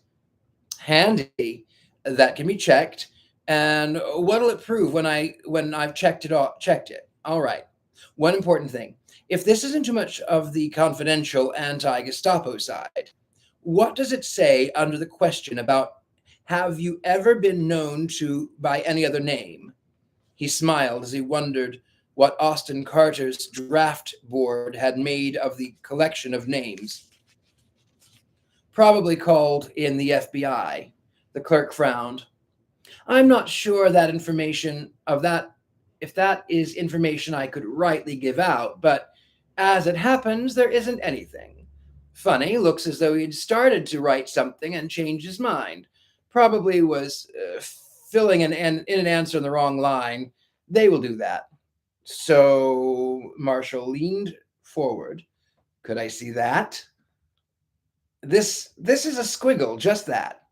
Handy. That can be checked. And what'll it prove when I've checked it? All right. One important thing. If this isn't too much of the confidential anti-Gestapo side, what does it say under the question about, have you ever been known to by any other name? He smiled as he wondered what Austin Carter's draft board had made of the collection of names. Probably called in the FBI. The clerk frowned. I'm not sure that if that is information I could rightly give out, but as it happens, there isn't anything. Funny, looks as though he'd started to write something and changed his mind. Probably was filling in an answer in the wrong line. They will do that. So Marshall leaned forward. Could I see that? This is a squiggle, just that.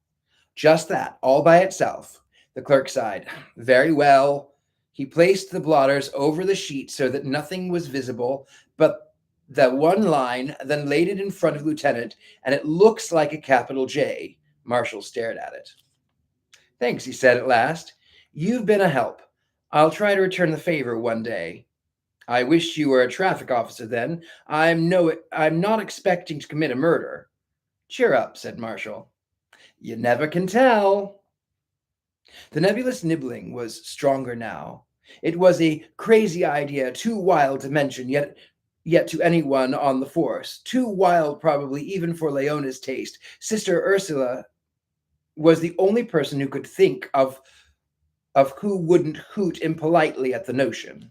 Just that, all by itself. The clerk sighed. Very well. He placed the blotters over the sheet so that nothing was visible but the one line, then laid it in front of Lieutenant, and it looks like a capital J. Marshall stared at it. Thanks, he said at last. You've been a help. I'll try to return the favor one day. I wish you were a traffic officer then. I'm not expecting to commit a murder. Cheer up, said Marshall. You never can tell. The nebulous nibbling was stronger now. It was a crazy idea, too wild to mention, yet to anyone on the force, too wild probably even for Leona's taste. Sister Ursula was the only person who could think of who wouldn't hoot impolitely at the notion.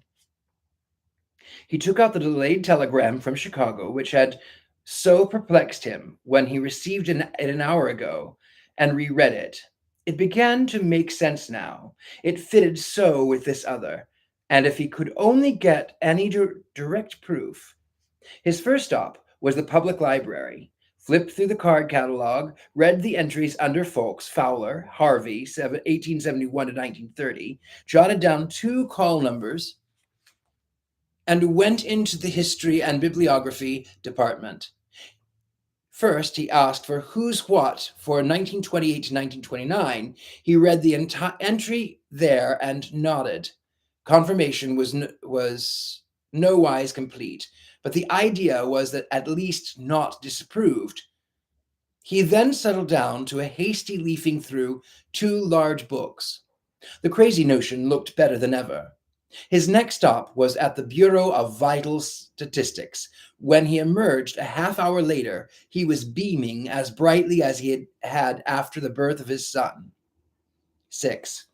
He took out the delayed telegram from Chicago, which had so perplexed him when he received it an hour ago, and reread it. It began to make sense now. It fitted so with this other, and if he could only get any direct proof. His first stop was the public library. Flipped through the card catalog, read the entries under Folks, Fowler, Harvey, 1871 to 1930, jotted down 2 call numbers, and went into the history and bibliography department. First, he asked for Who's What for 1928 to 1929. He read the entry there and nodded. Confirmation was nowise complete, but the idea was that at least not disapproved. He then settled down to a hasty leafing through 2 large books. The crazy notion looked better than ever. His next stop was at the Bureau of Vital Statistics. When he emerged a half hour later, he was beaming as brightly as he had after the birth of his son. 6.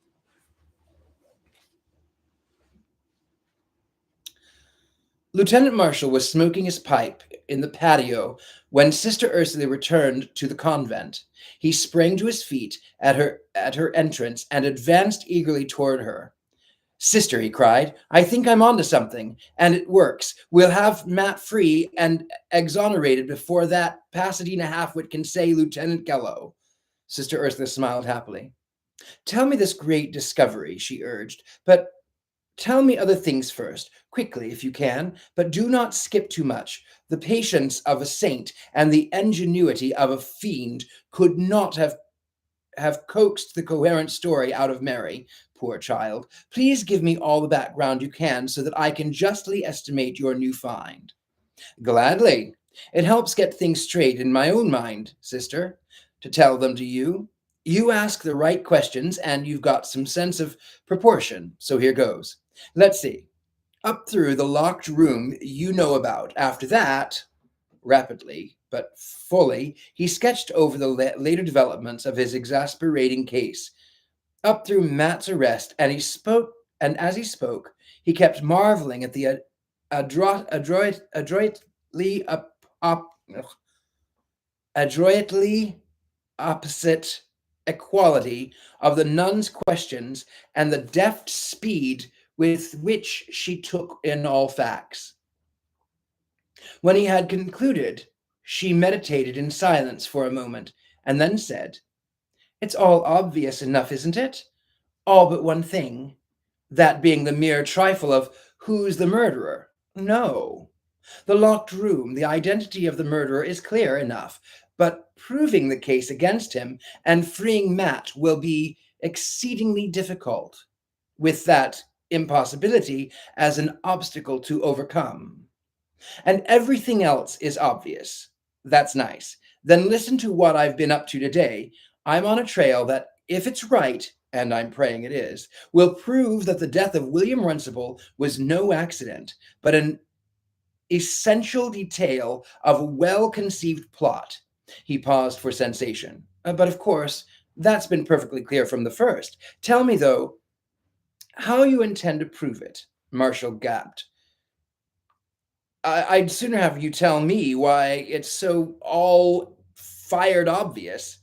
Lieutenant Marshall was smoking his pipe in the patio when Sister Ursula returned to the convent. He sprang to his feet at her entrance and advanced eagerly toward her. Sister, he cried, I think I'm onto something, and it works. We'll have Matt free and exonerated before that Pasadena halfwit can say Lieutenant Gello. Sister Ursula smiled happily. Tell me this great discovery, she urged, but tell me other things first, quickly if you can, but do not skip too much. The patience of a saint and the ingenuity of a fiend could not have coaxed the coherent story out of Mary. Poor child. Please give me all the background you can so that I can justly estimate your new find. Gladly. It helps get things straight in my own mind, sister, to tell them to you. You ask the right questions and you've got some sense of proportion, so here goes. Let's see. Up through the locked room you know about. After that, rapidly but fully, he sketched over the later developments of his exasperating case. Up through Matt's arrest, and as he spoke, he kept marveling at the adroitly adroitly opposite equality of the nun's questions and the deft speed with which she took in all facts. When he had concluded, she meditated in silence for a moment and then said, It's all obvious enough, isn't it? All but one thing, that being the mere trifle of who's the murderer. No. The locked room, the identity of the murderer is clear enough, but proving the case against him and freeing Matt will be exceedingly difficult, with that impossibility as an obstacle to overcome. And everything else is obvious. That's nice. Then listen to what I've been up to today. I'm on a trail that, if it's right, and I'm praying it is, will prove that the death of William Runcible was no accident, but an essential detail of a well-conceived plot. He paused for sensation. But of course, that's been perfectly clear from the first. Tell me, though, how you intend to prove it, Marshall gasped. I'd sooner have you tell me why it's so all fired obvious.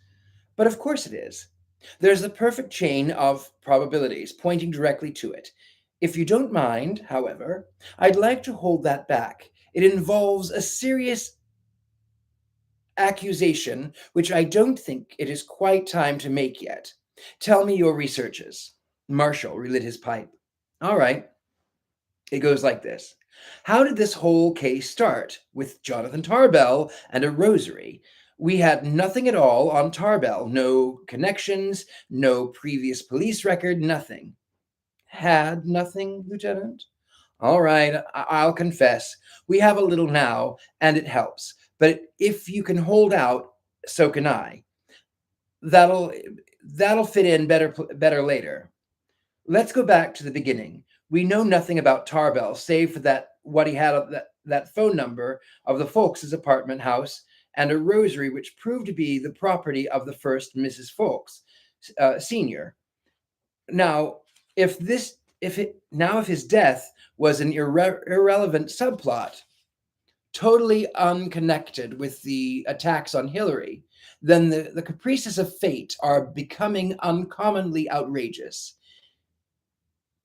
But of course it is. There's a perfect chain of probabilities pointing directly to it. If you don't mind, however, I'd like to hold that back. It involves a serious accusation which I don't think it is quite time to make yet. Tell me your researches. Marshall relit his pipe. All right, it goes like this. How did this whole case start? With Jonathan Tarbell and a rosary. We had nothing at all on Tarbell. No connections, no previous police record, nothing. Had nothing, Lieutenant? All right, I'll confess. We have a little now, and it helps. But if you can hold out, so can I. That'll that'll fit in better later. Let's go back to the beginning. We know nothing about Tarbell, save for that what he had that phone number of the Folks' apartment house and a rosary which proved to be the property of the first Mrs. Folks, Senior. Now, if his death was an irrelevant subplot, totally unconnected with the attacks on Hillary, then the caprices of fate are becoming uncommonly outrageous.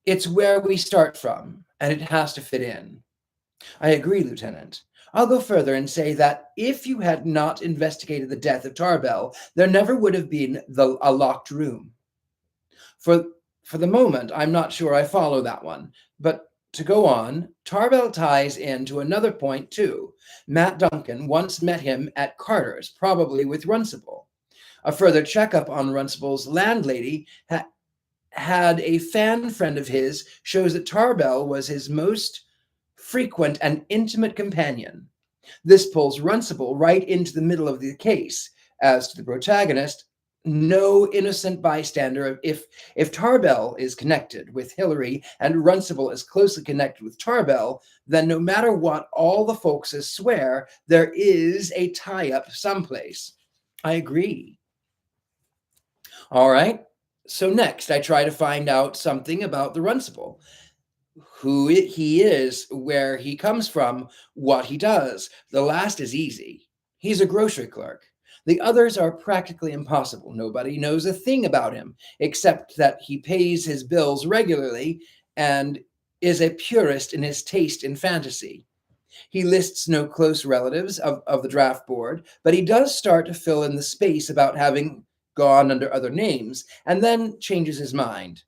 It's where we start from, and it has to fit in. I agree, Lieutenant. I'll go further and say that if you had not investigated the death of Tarbell, there never would have been a locked room. For for the moment, I'm not sure I follow that one. But to go on, Tarbell ties into another point too. Matt Duncan once met him at Carter's, probably with Runcible. A further checkup on Runcible's landlady had a fan friend of his shows that Tarbell was his most frequent and intimate companion. This pulls Runcible right into the middle of the case. As to the protagonist, no innocent bystander. If Tarbell is connected with Hillary and Runcible is closely connected with Tarbell, then no matter what all the folkses swear, there is a tie-up someplace. I agree. All right. So next, I try to find out something about the Runcible. Who he is, where he comes from, what he does. The last is easy. He's a grocery clerk. The others are practically impossible. Nobody knows a thing about him, except that he pays his bills regularly and is a purist in his taste in fantasy. He lists no close relatives of the draft board, but he does start to fill in the space about having gone under other names, and then changes his mind.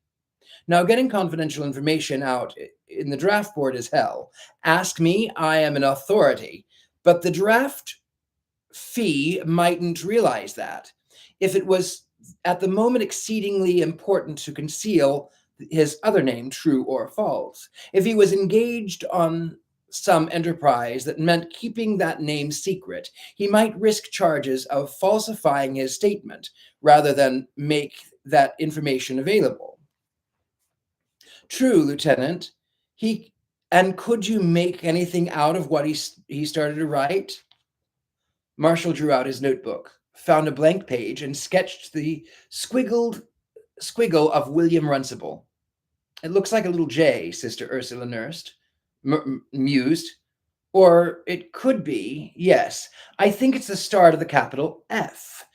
Now, getting confidential information out in the draft board is hell. Ask me, I am an authority. But the draft fee mightn't realize that. If it was at the moment exceedingly important to conceal his other name, true or false, if he was engaged on some enterprise that meant keeping that name secret, he might risk charges of falsifying his statement rather than make that information available. True, Lieutenant. Could you make anything out of what he started to write? Marshall drew out his notebook, found a blank page, and sketched the squiggle of William Runcible. It looks like a little J, Sister Ursula mused. Or it could be, yes, I think it's the start of the capital F.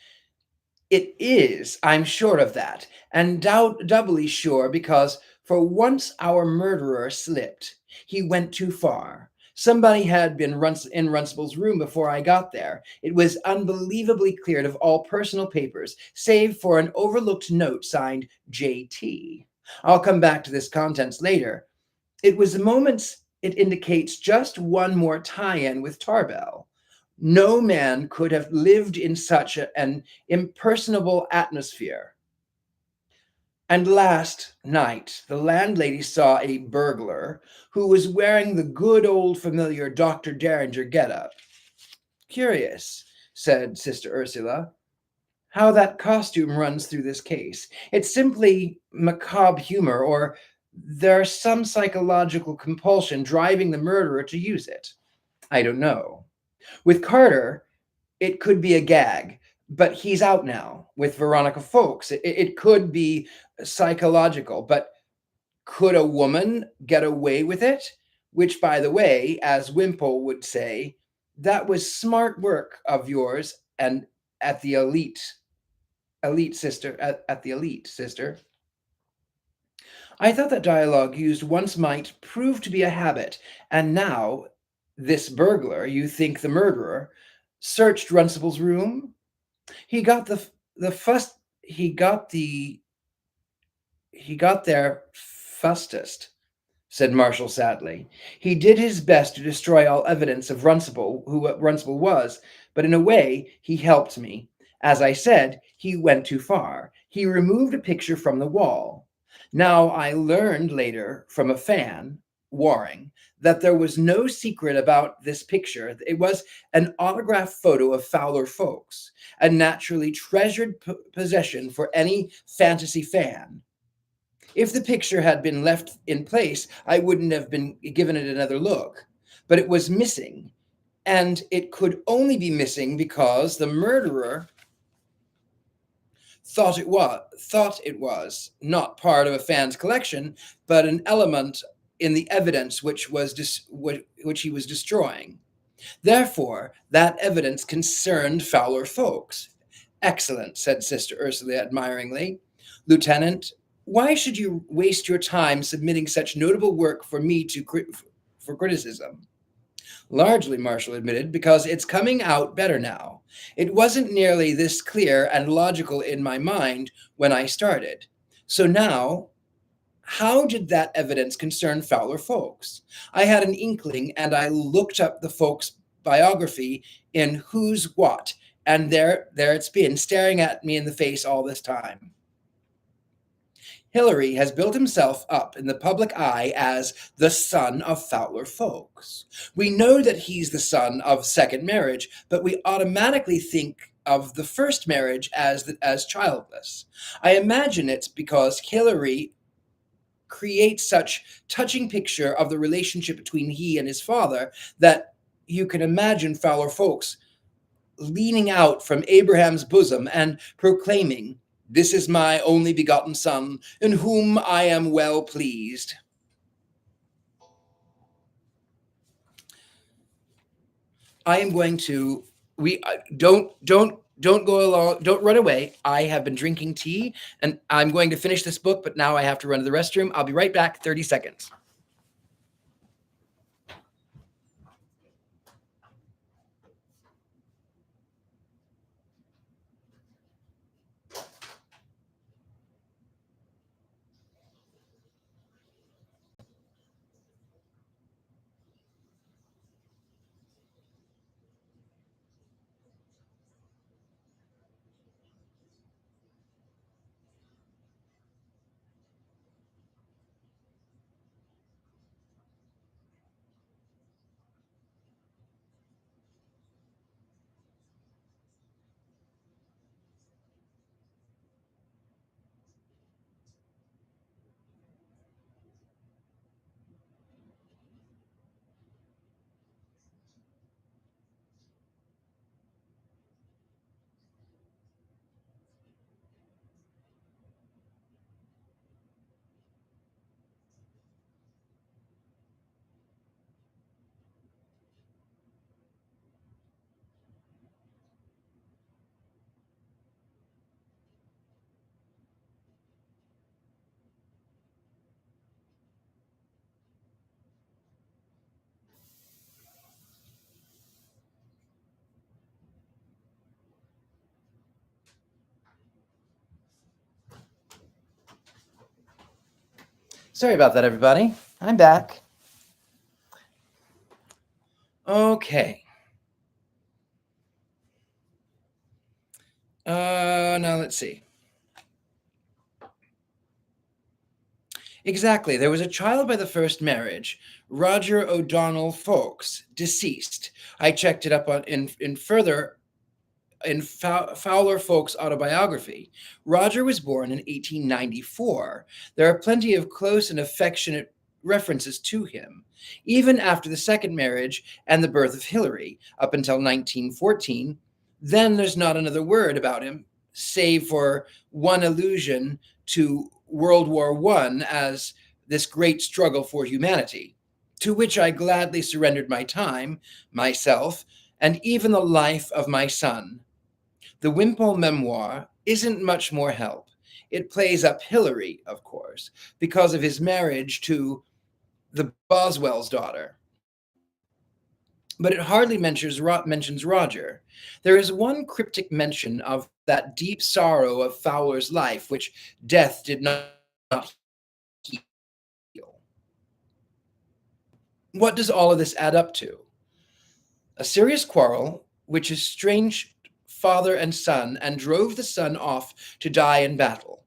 It is, I'm sure of that, and doubly sure because for once our murderer slipped. He went too far. Somebody had been in Runcible's room before I got there. It was unbelievably cleared of all personal papers, save for an overlooked note signed J.T. I'll come back to this contents later. It was the moments it indicates just one more tie-in with Tarbell. No man could have lived in such an impersonable atmosphere. And last night, the landlady saw a burglar who was wearing the good old familiar Dr. Derringer getup. Curious, said Sister Ursula, how that costume runs through this case. It's simply macabre humor, or there's some psychological compulsion driving the murderer to use it. I don't know. With Carter, it could be a gag, but he's out now with Veronica Folks. It could be psychological, but could a woman get away with it? Which, by the way, as Wimpole would say, that was smart work of yours and at the elite sister, at the elite sister. I thought that dialogue used once might prove to be a habit, and now this burglar, you think the murderer, searched Runcible's room. He got the fuss. He got the he got there fustest, said Marshall sadly. He did his best to destroy all evidence of Runcible, who Runcible was, but in a way he helped me. As I said, he went too far. He removed a picture from the wall. Now I learned later from a fan, Waring, that there was no secret about this picture. It was an autographed photo of Fowler folks, a naturally treasured possession for any fantasy fan. If the picture had been left in place, I wouldn't have been given it another look. But it was missing, and it could only be missing because the murderer thought it was not part of a fan's collection, but an element in the evidence which he was destroying. Therefore, that evidence concerned Fowler folks. Excellent, said Sister Ursula admiringly. Lieutenant, why should you waste your time submitting such notable work for me for criticism? Largely, Marshall admitted, because it's coming out better now. It wasn't nearly this clear and logical in my mind when I started. So now, how did that evidence concern Fowler folks? I had an inkling, and I looked up the folks' biography in Who's What, and there it's been, staring at me in the face all this time. Hillary has built himself up in the public eye as the son of Fowler folks. We know that he's the son of second marriage, but we automatically think of the first marriage as childless. I imagine it's because Hillary creates such touching picture of the relationship between he and his father that you can imagine Fowler folks leaning out from Abraham's bosom and proclaiming, "This is my only begotten son, in whom I am well pleased." I am going to. We don't go along. Don't run away. I have been drinking tea, and I'm going to finish this book. But now I have to run to the restroom. I'll be right back. 30 seconds. Sorry about that, everybody. I'm back. Okay. Now let's see. Exactly. There was a child by the first marriage, Roger O'Donnell Folks, deceased. I checked it up in Fowler Folks' autobiography. Roger was born in 1894. There are plenty of close and affectionate references to him. Even after the second marriage and the birth of Hillary, up until 1914, then there's not another word about him, save for one allusion to World War I as this great struggle for humanity, to which I gladly surrendered my time, myself, and even the life of my son. The Wimpole memoir isn't much more help. It plays up Hillary, of course, because of his marriage to the Boswell's daughter. but it hardly mentions Roger. There is one cryptic mention of that deep sorrow of Fowler's life, which death did not heal. What does all of this add up to? A serious quarrel, which estranged father and son and drove the son off to die in battle.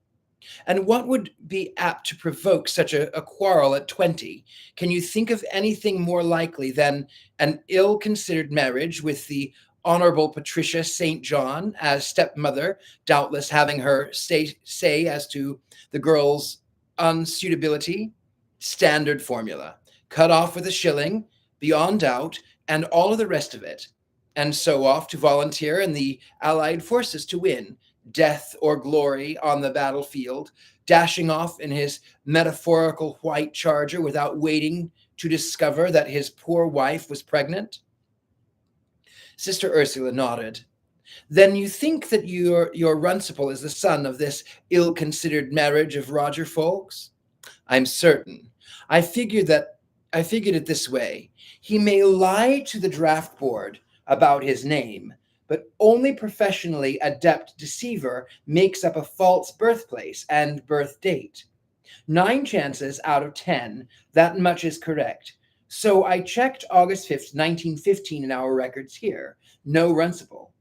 And what would be apt to provoke such a quarrel at 20? Can you think of anything more likely than an ill considered marriage with the Honorable Patricia St. John as stepmother, doubtless having her say as to the girl's unsuitability? Standard formula: cut off with a shilling, beyond doubt, and all of the rest of it. And so off to volunteer in the Allied forces to win death or glory on the battlefield, dashing off in his metaphorical white charger without waiting to discover that his poor wife was pregnant? Sister Ursula nodded. Then you think that your Runciple is the son of this ill-considered marriage of Roger Ffoulkes? I'm certain. I figured that I figured it this way. He may lie to the draft board about his name, but only professionally adept deceiver makes up a false birthplace and birth date. 9 chances out of 10, that much is correct. So I checked August 5th, 1915 in our records here. No Runciple.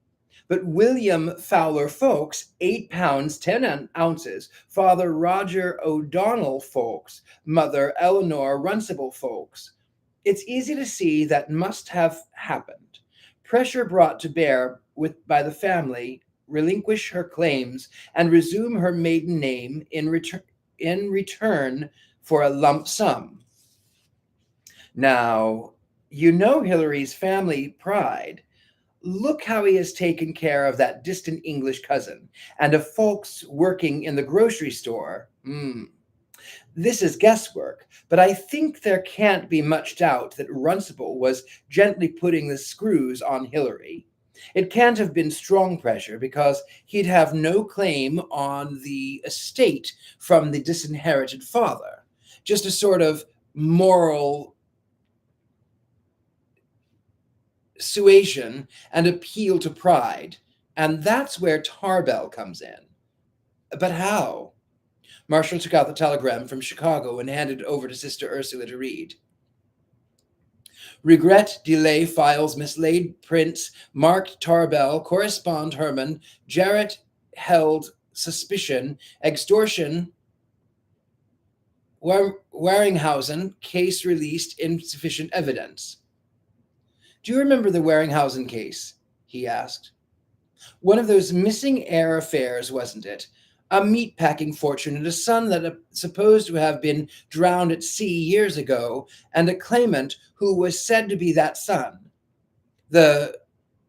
But William Fowler Ffoulkes, 8 pounds 10 ounces, Father Roger O'Donnell Ffoulkes, Mother Eleanor Runciple Ffoulkes. It's easy to see that must have happened. Pressure brought to bear by the family, relinquish her claims and resume her maiden name in return for a lump sum. Now, you know Hilary's family pride. Look how he has taken care of that distant English cousin and of folks working in the grocery store. This is guesswork, but I think there can't be much doubt that Runciple was gently putting the screws on Hilary. It can't have been strong pressure because he'd have no claim on the estate from the disinherited father. Just a sort of moral suasion and appeal to pride. And that's where Tarbell comes in. But how? Marshall took out the telegram from Chicago and handed it over to Sister Ursula to read. Regret, delay, files, mislaid prints, marked Tarbell, correspond Herman, Jarrett held suspicion, extortion, Waringhausen, case released, insufficient evidence. Do you remember the Waringhausen case? He asked. One of those missing heir affairs, wasn't it? A meatpacking fortune and a son that supposed to have been drowned at sea years ago, and a claimant who was said to be that son. The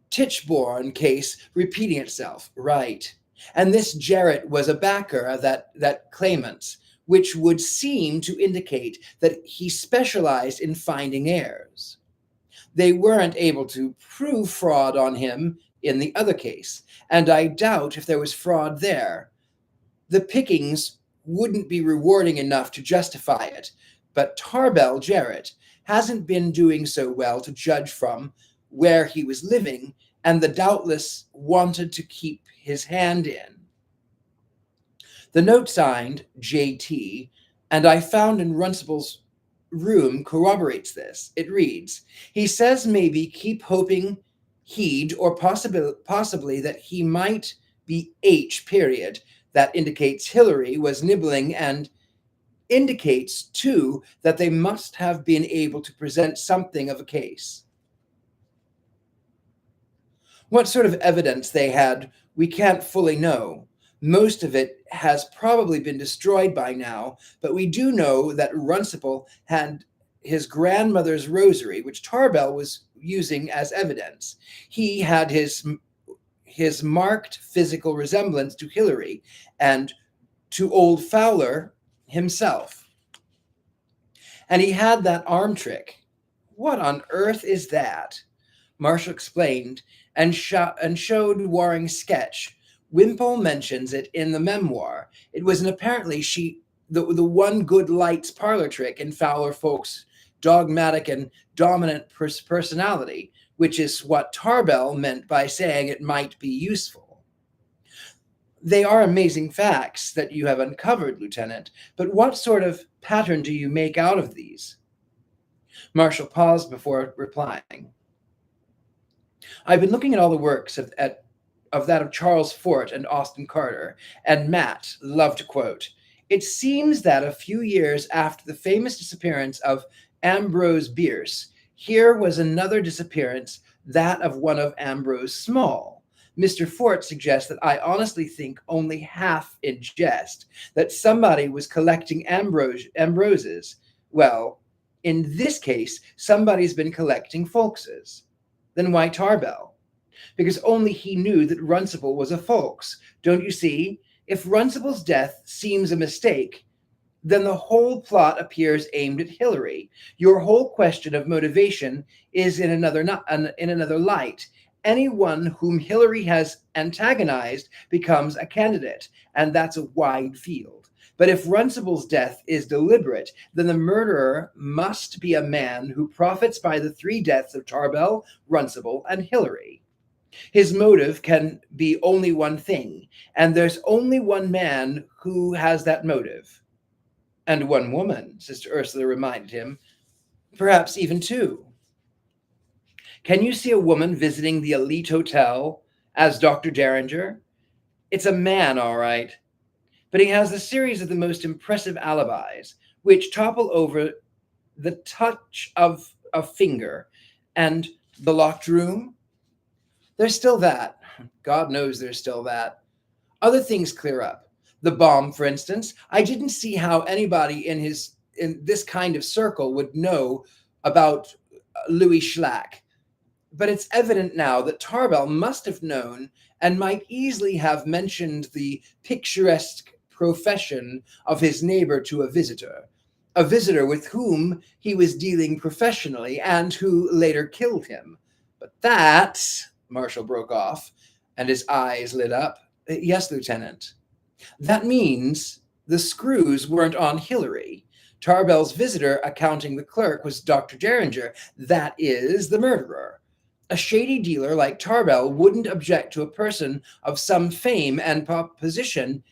Tichborne case repeating itself, right. And this Jarrett was a backer of that claimant's, which would seem to indicate that he specialized in finding heirs. They weren't able to prove fraud on him in the other case, and I doubt if there was fraud there. The pickings wouldn't be rewarding enough to justify it, but Tarbell Jarrett hasn't been doing so well to judge from where he was living, and the doubtless wanted to keep his hand in. The note signed J.T., and I found in Runciple's room corroborates this. It reads, he says maybe keep hoping he'd, or possibly that he might be H. period. That indicates Hilary was nibbling and indicates, too, that they must have been able to present something of a case. What sort of evidence they had, we can't fully know. Most of it has probably been destroyed by now, but we do know that Runciple had his grandmother's rosary, which Tarbell was using as evidence. He had his marked physical resemblance to Hilary and to old Fowler himself. And he had that arm trick. What on earth is that? Marshall explained and showed Waring's sketch. Wimpole mentions it in the memoir. It was apparently the one good light's parlor trick in Fowler Ffoulkes' dogmatic and dominant personality, which is what Tarbell meant by saying it might be useful. They are amazing facts that you have uncovered, Lieutenant, but what sort of pattern do you make out of these? Marshall paused before replying. I've been looking at all the works of that of Charles Fort and Austin Carter, and Matt loved to quote, "It seems that a few years after the famous disappearance of Ambrose Bierce, here was another disappearance, that of one of Ambrose Small. Mr. Fort suggests that I honestly think only half in jest, that somebody was collecting Ambroses. Well, in this case, somebody's been collecting Folks's. Then why Tarbell? Because only he knew that Runcible was a Folks. Don't you see? If Runcible's death seems a mistake, then the whole plot appears aimed at Hillary. Your whole question of motivation is in another light. Anyone whom Hillary has antagonized becomes a candidate, and that's a wide field. But if Runcible's death is deliberate, then the murderer must be a man who profits by the three deaths of Tarbell, Runcible, and Hillary. His motive can be only one thing, and there's only one man who has that motive. And one woman, Sister Ursula reminded him, perhaps even two. Can you see a woman visiting the elite hotel as Dr. Derringer? It's a man, all right, but he has a series of the most impressive alibis, which topple over the touch of a finger. And the locked room? There's still that. God knows there's still that. Other things clear up. The bomb, for instance. I didn't see how anybody in this kind of circle would know about Louis Schlack. But it's evident now that Tarbell must have known and might easily have mentioned the picturesque profession of his neighbor to a visitor with whom he was dealing professionally and who later killed him. But that, Marshall broke off, and his eyes lit up. Yes, Lieutenant. That means the screws weren't on Hillary. Tarbell's visitor, accounting the clerk, was Dr. Derringer. That is the murderer. A shady dealer like Tarbell wouldn't object to a person of some fame and position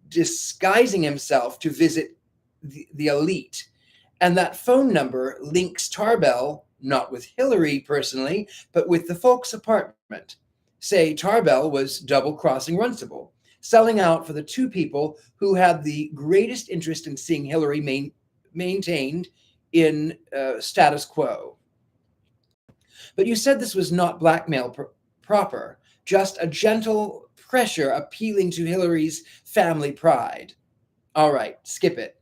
disguising himself to visit the elite. And that phone number links Tarbell not with Hillary personally, but with the Folks' apartment. Say Tarbell was double-crossing Runcible, selling out for the two people who had the greatest interest in seeing Hillary maintained in status quo. But you said this was not blackmail proper, just a gentle pressure appealing to Hillary's family pride. All right, skip it.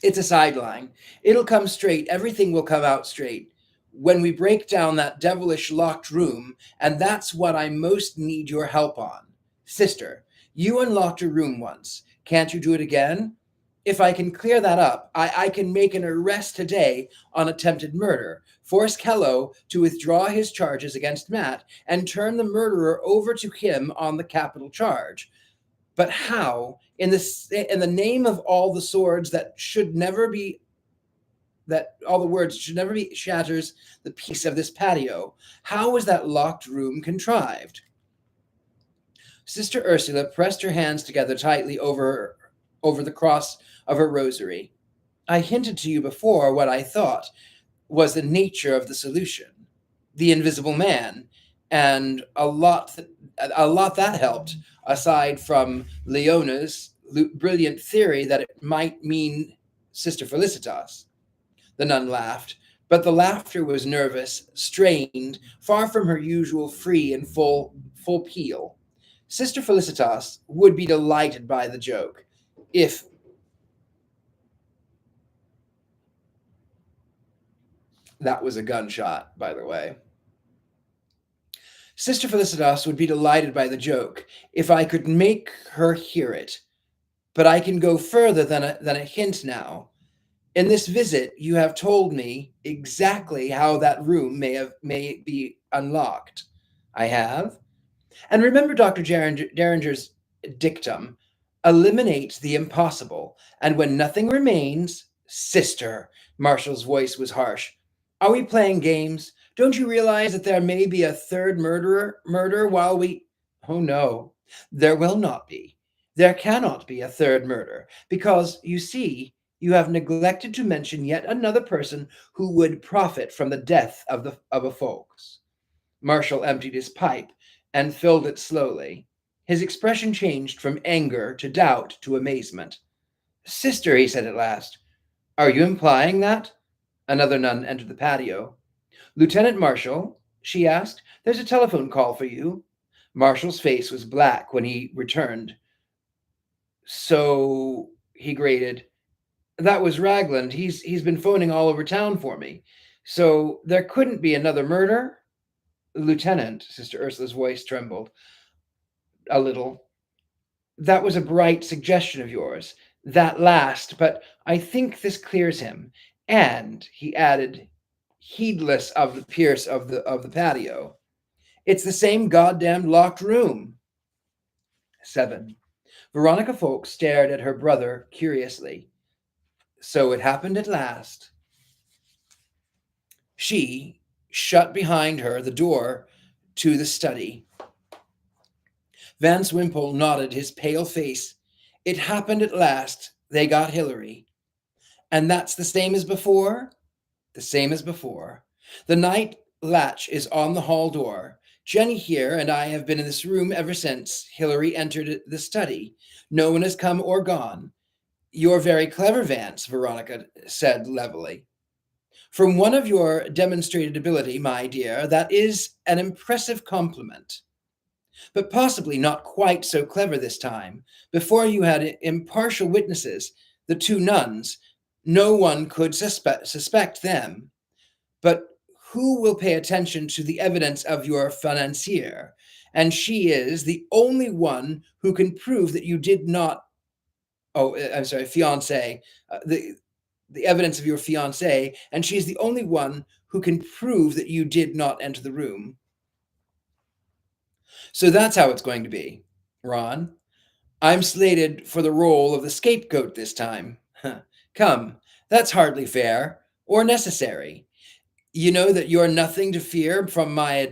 It's a sideline. It'll come straight. Everything will come out straight when we break down that devilish locked room, and that's what I most need your help on. Sister, you unlocked a room once. Can't you do it again? If I can clear that up, I can make an arrest today on attempted murder, force Kello to withdraw his charges against Matt, and turn the murderer over to him on the capital charge. But how, in the name of all the swords that all the words should never be shatters the peace of this patio, how was that locked room contrived? Sister Ursula pressed her hands together tightly over the cross of her rosary. I hinted to you before what I thought was the nature of the solution, the invisible man, and a lot that helped, aside from Leona's brilliant theory that it might mean Sister Felicitas. The nun laughed, but the laughter was nervous, strained, far from her usual free and full peal. Sister Felicitas would be delighted by the joke, if that was a gunshot, by the way. Sister Felicitas would be delighted by the joke if I could make her hear it. But I can go further than a hint now. In this visit, you have told me exactly how that room may be unlocked. I have? And remember Dr. Derringer's dictum, eliminate the impossible, and when nothing remains, sister, Marshall's voice was harsh. Are we playing games? Don't you realize that there may be a third murder while we... Oh no, there will not be. There cannot be a third murder, because, you see, you have neglected to mention yet another person who would profit from the death of a folks. Marshall emptied his pipe and filled it slowly. His expression changed from anger to doubt to amazement. Sister, he said at last, are you implying that? Another nun entered the patio. Lieutenant Marshall, she asked, there's a telephone call for you. Marshall's face was black when he returned. So, he grated, that was Ragland. He's been phoning all over town for me. So there couldn't be another murder? Lieutenant, Sister Ursula's voice trembled a little. That was a bright suggestion of yours, that last, but I think this clears him. And, he added, heedless of the pierce of the patio, it's the same goddamned locked room. 7. Veronica Folk stared at her brother curiously. So it happened at last. She shut behind her the door to the study. Vance Wimpole nodded his pale face. It happened at last. They got Hillary. And that's the same as before? The same as before. The night latch is on the hall door. Jenny here and I have been in this room ever since Hillary entered the study. No one has come or gone. You're very clever, Vance, Veronica said levelly. From one of your demonstrated ability, my dear, that is an impressive compliment. But possibly not quite so clever this time. Before you had impartial witnesses, the two nuns, no one could suspect them. But who will pay attention to the evidence of your financier? And she is the only one who can prove that you did not... Oh, I'm sorry, fiancé. The evidence of your fiancé, and she's the only one who can prove that you did not enter the room. So that's how it's going to be, Ron. I'm slated for the role of the scapegoat this time. Come, that's hardly fair or necessary. You know that you're nothing to fear from my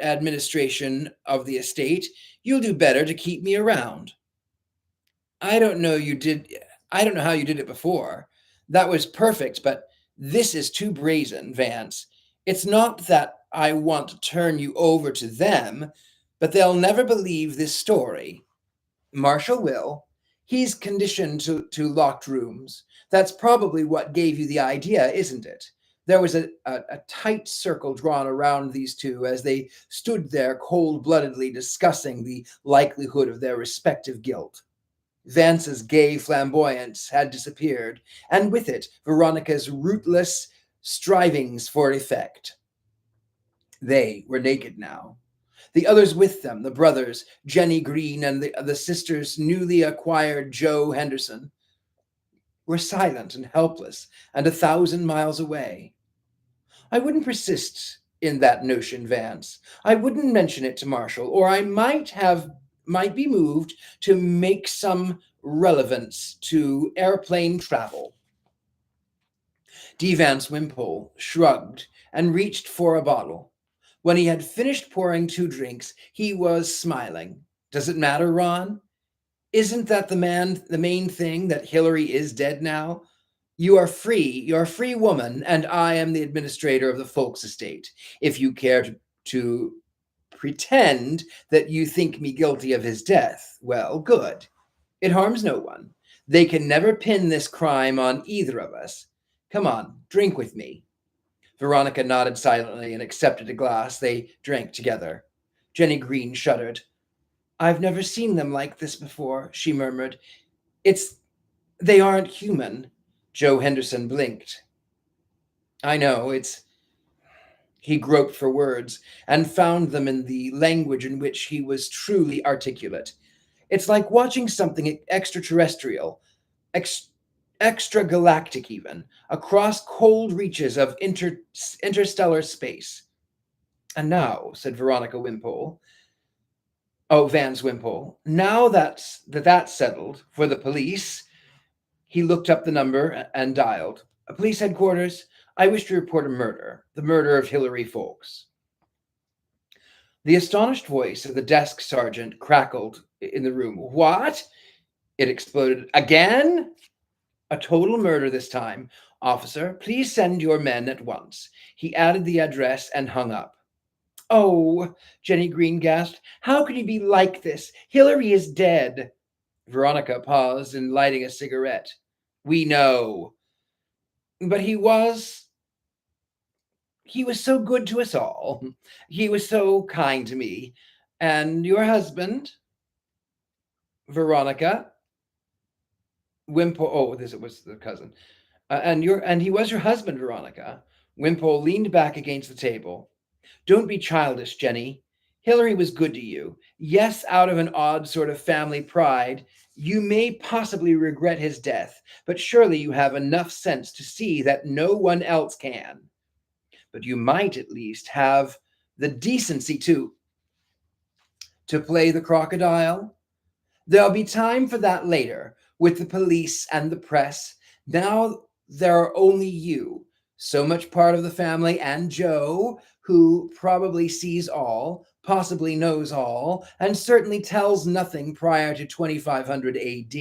administration of the estate. You'll do better to keep me around. I don't know how you did it before. That was perfect, but this is too brazen, Vance. It's not that I want to turn you over to them, but they'll never believe this story. Marshall will. He's conditioned to locked rooms. That's probably what gave you the idea, isn't it? There was a tight circle drawn around these two as they stood there cold-bloodedly discussing the likelihood of their respective guilt. Vance's gay flamboyance had disappeared, and with it Veronica's rootless strivings for effect. They were naked now. The others with them, the brothers, Jenny Green and the sisters' newly acquired Joe Henderson, were silent and helpless and 1,000 miles away. I wouldn't persist in that notion, Vance. I wouldn't mention it to Marshall, or I might be moved to make some relevance to airplane travel. D. Vance Wimpole shrugged and reached for a bottle. When he had finished pouring 2 drinks, he was smiling. Does it matter, Ron? Isn't that the main thing, that Hillary is dead now? You're a free woman, and I am the administrator of the Folks estate. If you care to pretend that you think me guilty of his death, well, good. It harms no one. They can never pin this crime on either of us. Come on, drink with me. Veronica nodded silently and accepted a glass. They drank together. Jenny Green shuddered. I've never seen them like this before, she murmured. They aren't human. Joe Henderson blinked. I know, He groped for words and found them in the language in which he was truly articulate. It's like watching something extraterrestrial, extragalactic even, across cold reaches of interstellar space. And now, said Veronica Wimpole, Vance Wimpole, now that's settled for the police. He looked up the number and dialed. Police headquarters, I wish to report a murder, the murder of Hilary Folks. The astonished voice of the desk sergeant crackled in the room. What? It exploded. Again? A total murder this time. Officer, please send your men at once. He added the address and hung up. Oh, Jenny Green gasped. How could you be like this? Hilary is dead. Veronica paused in lighting a cigarette. We know. But he was so good to us all. He was so kind to me. And your husband, Veronica, Wimpole. Oh, this was the cousin. And he was your husband, Veronica. Wimpole leaned back against the table. Don't be childish, Jenny. Hilary was good to you. Yes, out of an odd sort of family pride, you may possibly regret his death, but surely you have enough sense to see that no one else can. But you might at least have the decency to play the crocodile. There'll be time for that later, with the police and the press. Now there are only you, so much part of the family, and Joe, who probably sees all, possibly knows all, and certainly tells nothing prior to 2500 AD.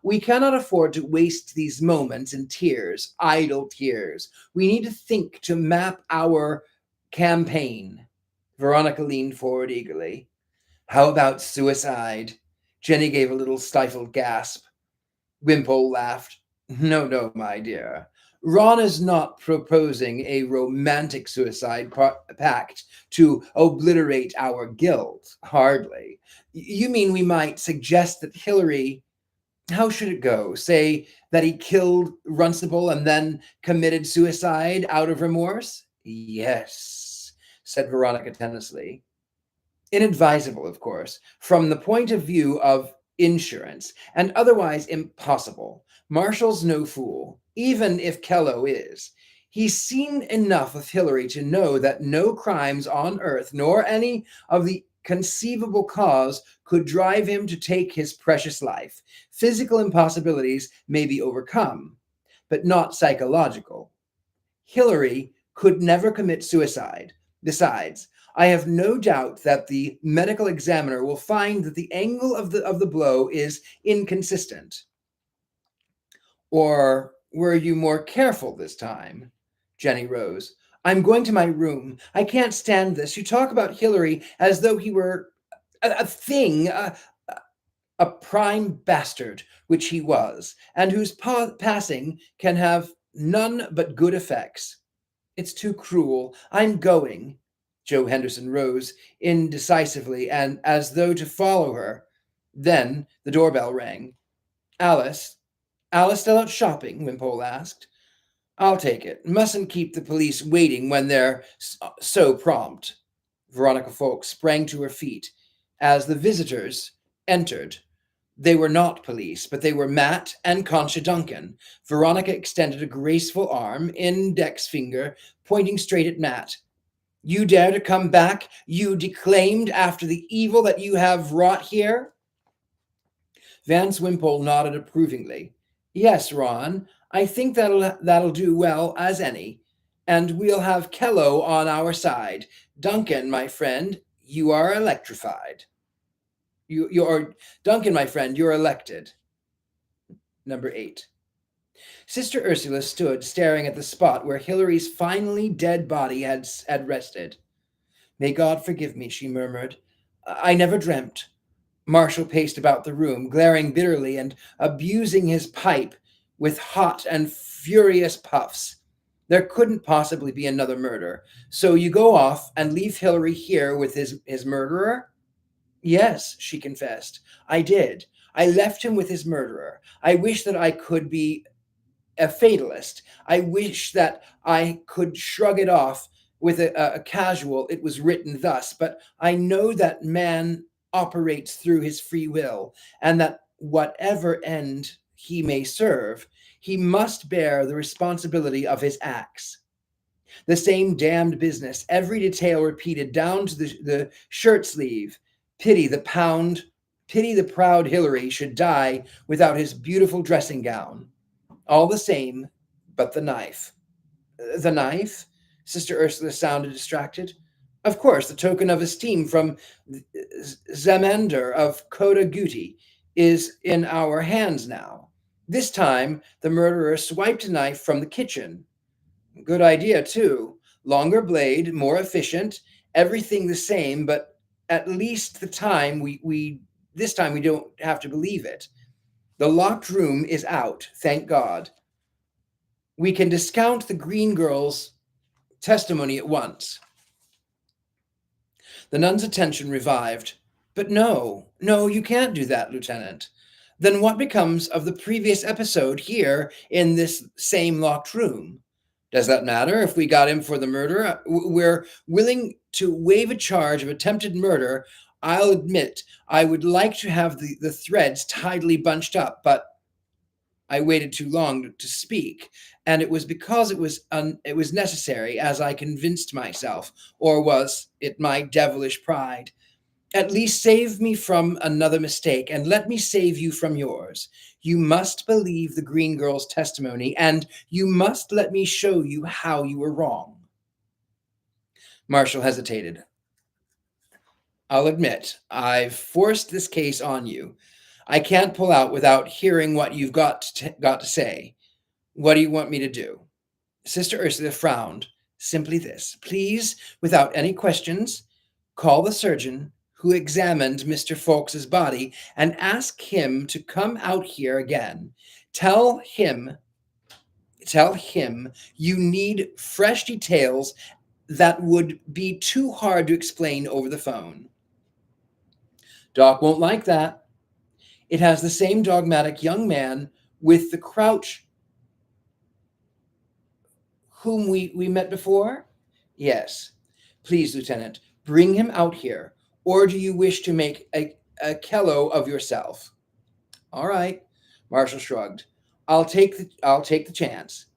We cannot afford to waste these moments in tears, idle tears. We need to think to map our campaign. Veronica leaned forward eagerly. How about suicide? Jenny gave a little stifled gasp. Wimpole laughed. No, no, my dear. Ron is not proposing a romantic suicide pact to obliterate our guilt. Hardly. You mean we might suggest that Hilary. How should it go? Say that he killed Runcible and then committed suicide out of remorse? Yes, said Veronica tenaciously. Inadvisable, of course, from the point of view of insurance, and otherwise impossible. Marshall's no fool, even if Kello is. He's seen enough of Hilary to know that no crimes on earth, nor any of the conceivable cause, could drive him to take his precious life. Physical impossibilities may be overcome, but not psychological. Hilary could never commit suicide. Besides, I have no doubt that the medical examiner will find that the angle of the blow is inconsistent. Or were you more careful this time? Jenny rose. I'm going to my room. I can't stand this. You talk about Hilary as though he were a thing, a prime bastard, which he was, and whose passing can have none but good effects. It's too cruel. I'm going. Joe Henderson rose indecisively and as though to follow her. Then the doorbell rang. Alice? Alice still out shopping? Wimpole asked. I'll take it. Mustn't keep the police waiting when they're so prompt. Veronica Folks sprang to her feet as the visitors entered. They were not police, but they were Matt and Concha Duncan. Veronica extended a graceful arm, index finger pointing straight at Matt. You dare to come back, you declaimed, after the evil that you have wrought here? Vance Wimpole nodded approvingly. Yes, Ron, I think that'll do well as any. And we'll have Kello on our side. Duncan, my friend, you are electrified. You're Duncan, my friend, you're elected. Number 8. Sister Ursula stood staring at the spot where Hilary's finally dead body had rested. May God forgive me, she murmured. I never dreamt. Marshall paced about the room, glaring bitterly and abusing his pipe with hot and furious puffs. There couldn't possibly be another murder. So you go off and leave Hilary here with his murderer? Yes, she confessed. I did. I left him with his murderer. I wish that I could be a fatalist. I wish that I could shrug it off with a casual, it was written thus, but I know that man operates through his free will, and that whatever end he may serve, he must bear the responsibility of his acts. The same damned business, every detail repeated down to the shirt sleeve. Pity the proud Hilary should die without his beautiful dressing gown. All the same, but the knife. The knife? Sister Ursula sounded distracted. Of course, the token of esteem from Zamander of Kota Guti is in our hands now. This time, the murderer swiped a knife from the kitchen. Good idea, too. Longer blade, more efficient, everything the same, but at least the time we this time we don't have to believe it. The locked room is out, thank God. We can discount the green girl's testimony at once. The nun's attention revived. But no, you can't do that, Lieutenant. Then what becomes of the previous episode here in this same locked room? Does that matter if we got him for the murder? We're willing to waive a charge of attempted murder. I'll admit I would like to have the threads tidily bunched up, but I waited too long to speak, and it was because it was necessary, as I convinced myself, or was it my devilish pride? At least save me from another mistake, and let me save you from yours. You must believe the green girl's testimony, and you must let me show you how you were wrong. Marshall hesitated. I'll admit, I've forced this case on you. I can't pull out without hearing what you've got to say. What do you want me to do? Sister Ursula frowned. Simply this. Please, without any questions, call the surgeon who examined Mr. Fawkes's body and ask him to come out here again. Tell him you need fresh details that would be too hard to explain over the phone. Doc won't like that. It has the same dogmatic young man with the crouch whom we met before? Yes. Please, Lieutenant, bring him out here. Or do you wish to make a Kello of yourself? All right, Marshall shrugged. I'll take the chance.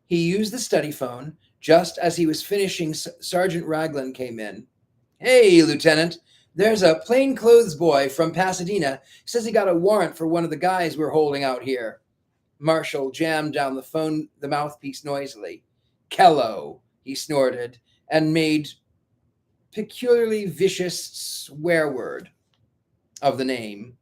He used the study phone. Just as he was finishing, Sergeant Raglan came in. Hey, Lieutenant, there's a plainclothes boy from Pasadena. Says he got a warrant for one of the guys we're holding out here. Marshall jammed down the mouthpiece noisily. Kello, he snorted, and made peculiarly vicious swear word of the name.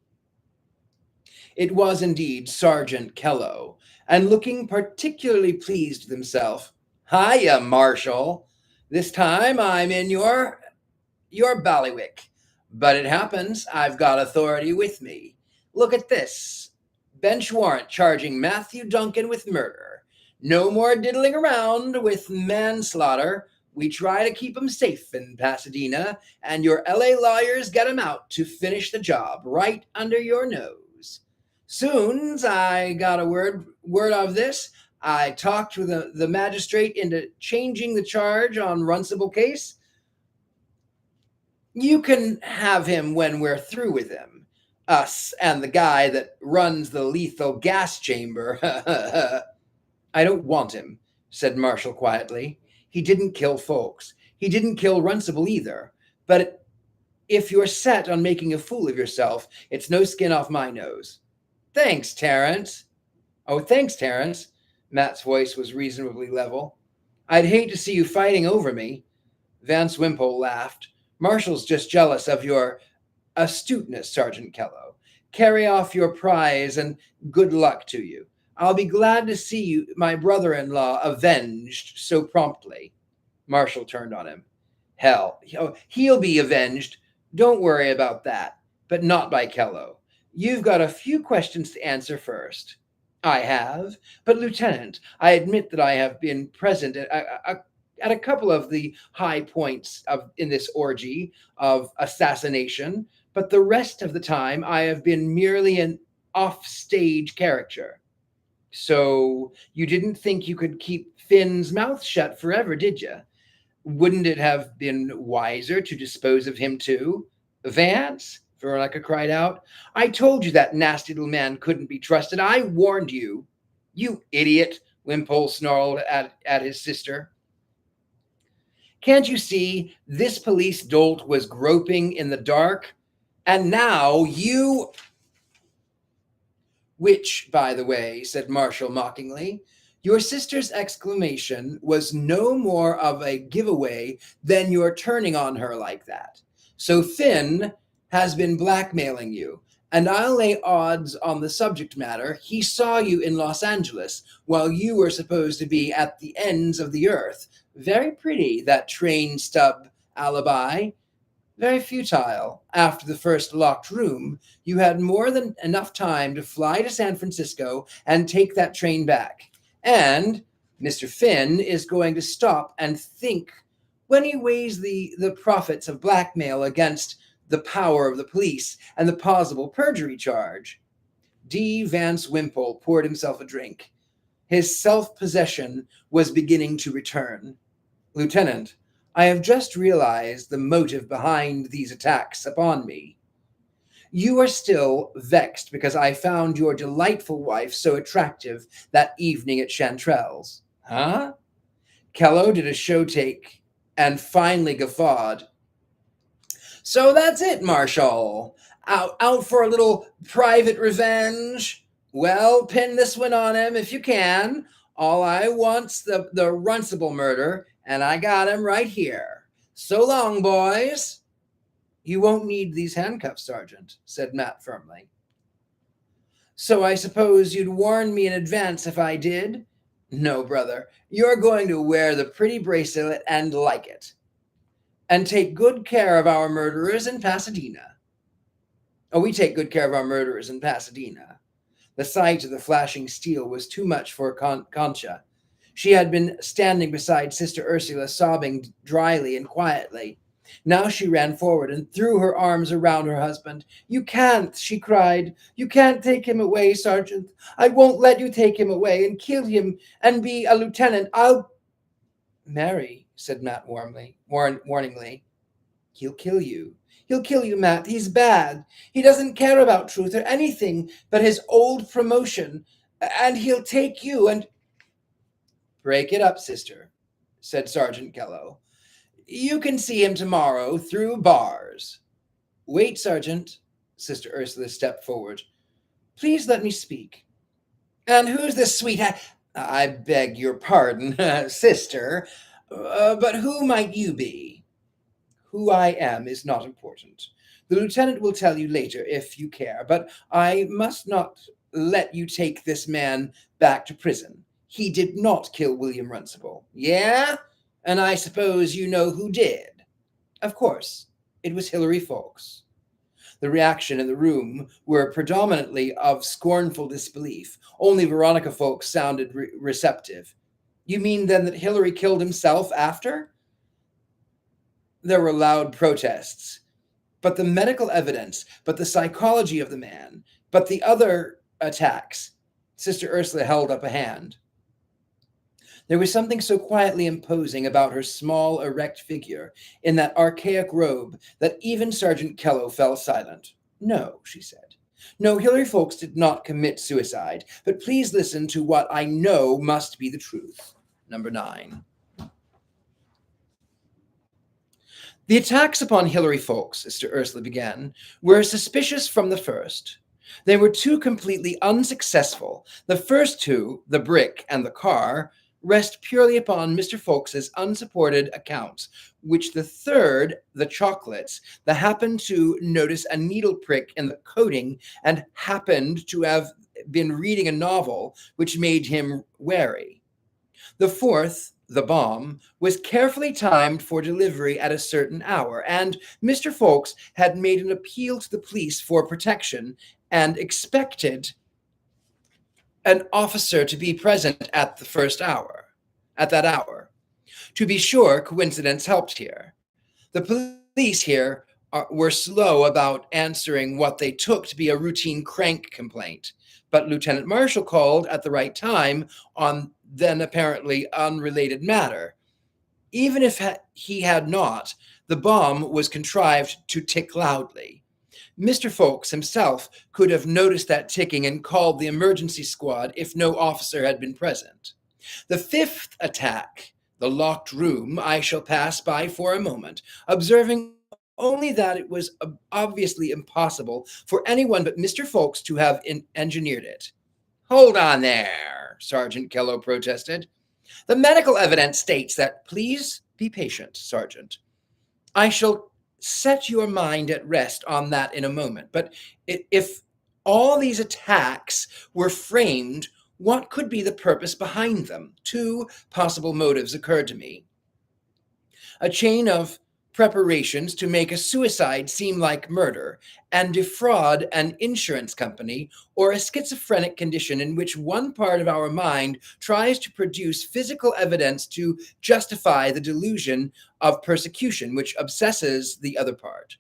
It was indeed Sergeant Kello, and looking particularly pleased with himself. Hiya, Marshal. This time I'm in your ballywick. But it happens I've got authority with me. Look at this. Bench warrant charging Matthew Duncan with murder. No more diddling around with manslaughter. We try to keep 'em safe in Pasadena, and your LA lawyers get 'em out to finish the job right under your nose. Soon's I got a word of this, I talked with the magistrate into changing the charge on Runcible case. You can have him when we're through with him. Us and the guy that runs the lethal gas chamber. I don't want him, said Marshall quietly. He didn't kill Fawkes. He didn't kill Runcible either. But if you're set on making a fool of yourself, it's no skin off my nose. Thanks, Terrence. Oh, thanks, Terrence. Matt's voice was reasonably level. I'd hate to see you fighting over me. Vance Wimpole laughed. Marshall's just jealous of your astuteness, Sergeant Kello. Carry off your prize and good luck to you. I'll be glad to see you, my brother-in-law, avenged so promptly. Marshall turned on him. Hell, he'll be avenged. Don't worry about that, but not by Kello. You've got a few questions to answer first. I have, but Lieutenant, I admit that I have been present at a couple of the high points in this orgy of assassination, but the rest of the time I have been merely an off-stage character. So you didn't think you could keep Finn's mouth shut forever, did you? Wouldn't it have been wiser to dispose of him too? Vance? Veronica cried out. I told you that nasty little man couldn't be trusted. I warned you. You idiot, Wimpole snarled at his sister. Can't you see this police dolt was groping in the dark? And now you... Which, by the way, said Marshall mockingly, Your sister's exclamation was no more of a giveaway than your turning on her like that. So Finn has been blackmailing you, and I'll lay odds on the subject matter. He saw you in Los Angeles while you were supposed to be at the ends of the earth. Very pretty, that train stub alibi. Very futile. After the first locked room, you had more than enough time to fly to San Francisco and take that train back. And Mr. Finn is going to stop and think when he weighs the profits of blackmail against the power of the police and the possible perjury charge. D. Vance Wimple poured himself a drink. His self-possession was beginning to return. Lieutenant, I have just realized the motive behind these attacks upon me. You are still vexed because I found your delightful wife so attractive that evening at Chantrell's. Huh? Kello did a show take and finally guffawed. So that's it, Marshal. Out for a little private revenge? Well, pin this one on him if you can. All I want's the Runcible murder, and I got him right here. So long, boys. You won't need these handcuffs, Sergeant, said Matt firmly. So I suppose you'd warn me in advance if I did? No, brother. You're going to wear the pretty bracelet and like it. And take good care of our murderers in Pasadena. Oh, we take good care of our murderers in Pasadena. The sight of the flashing steel was too much for Concha. She had been standing beside Sister Ursula, sobbing dryly and quietly. Now she ran forward and threw her arms around her husband. You can't, she cried. You can't take him away, Sergeant. I won't let you take him away and kill him and be a lieutenant. I'll... Mary, said Matt warningly. He'll kill you. He'll kill you, Matt. He's bad. He doesn't care about truth or anything but his old promotion. And he'll take you and... Break it up, sister, said Sergeant Kello. You can see him tomorrow through bars. Wait, Sergeant, Sister Ursula stepped forward. Please let me speak. And who's this sweetheart? I beg your pardon, sister, but who might you be? Who I am is not important. The lieutenant will tell you later if you care, but I must not let you take this man back to prison. He did not kill William Runcible. Yeah? And I suppose you know who did. Of course, it was Hilary Fawkes. The reaction in the room were predominantly of scornful disbelief. Only Veronica Fawkes sounded receptive. You mean then that Hilary killed himself after? There were loud protests. But the medical evidence, but the psychology of the man, but the other attacks. Sister Ursula held up a hand. There was something so quietly imposing about her small, erect figure in that archaic robe that even Sergeant Kello fell silent. No, she said. No, Hilary Fawkes did not commit suicide, but please listen to what I know must be the truth. Number 9. The attacks upon Hilary Fawkes, Sister Ursula began, were suspicious from the first. They were two completely unsuccessful. The first two, the brick and the car, rest purely upon Mr. Fawkes's unsupported accounts, which the third, the chocolates, that happened to notice a needle prick in the coating and happened to have been reading a novel which made him wary. The fourth, the bomb, was carefully timed for delivery at a certain hour, and Mr. Fawkes had made an appeal to the police for protection and expected an officer to be present at that hour. To be sure, coincidence helped here. The police here were slow about answering what they took to be a routine crank complaint, but Lieutenant Marshall called at the right time on then apparently unrelated matter. Even if he had not, the bomb was contrived to tick loudly. Mr. Fawkes himself could have noticed that ticking and called the emergency squad if no officer had been present. The fifth attack, the locked room, I shall pass by for a moment, observing only that it was obviously impossible for anyone but Mr. Fawkes to have engineered it. Hold on there, Sergeant Kello protested. The medical evidence states that. Please be patient, Sergeant. I shall set your mind at rest on that in a moment. But if all these attacks were framed, what could be the purpose behind them? Two possible motives occurred to me. A chain of preparations to make a suicide seem like murder and defraud an insurance company, or a schizophrenic condition in which one part of our mind tries to produce physical evidence to justify the delusion of persecution which obsesses the other part.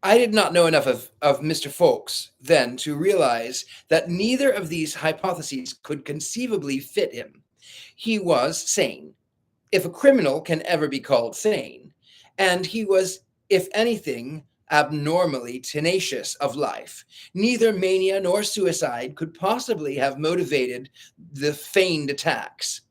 I did not know enough of Mr. Fawkes then to realize that neither of these hypotheses could conceivably fit him. He was sane, if a criminal can ever be called sane, and he was, if anything, abnormally tenacious of life. Neither mania nor suicide could possibly have motivated the feigned attacks.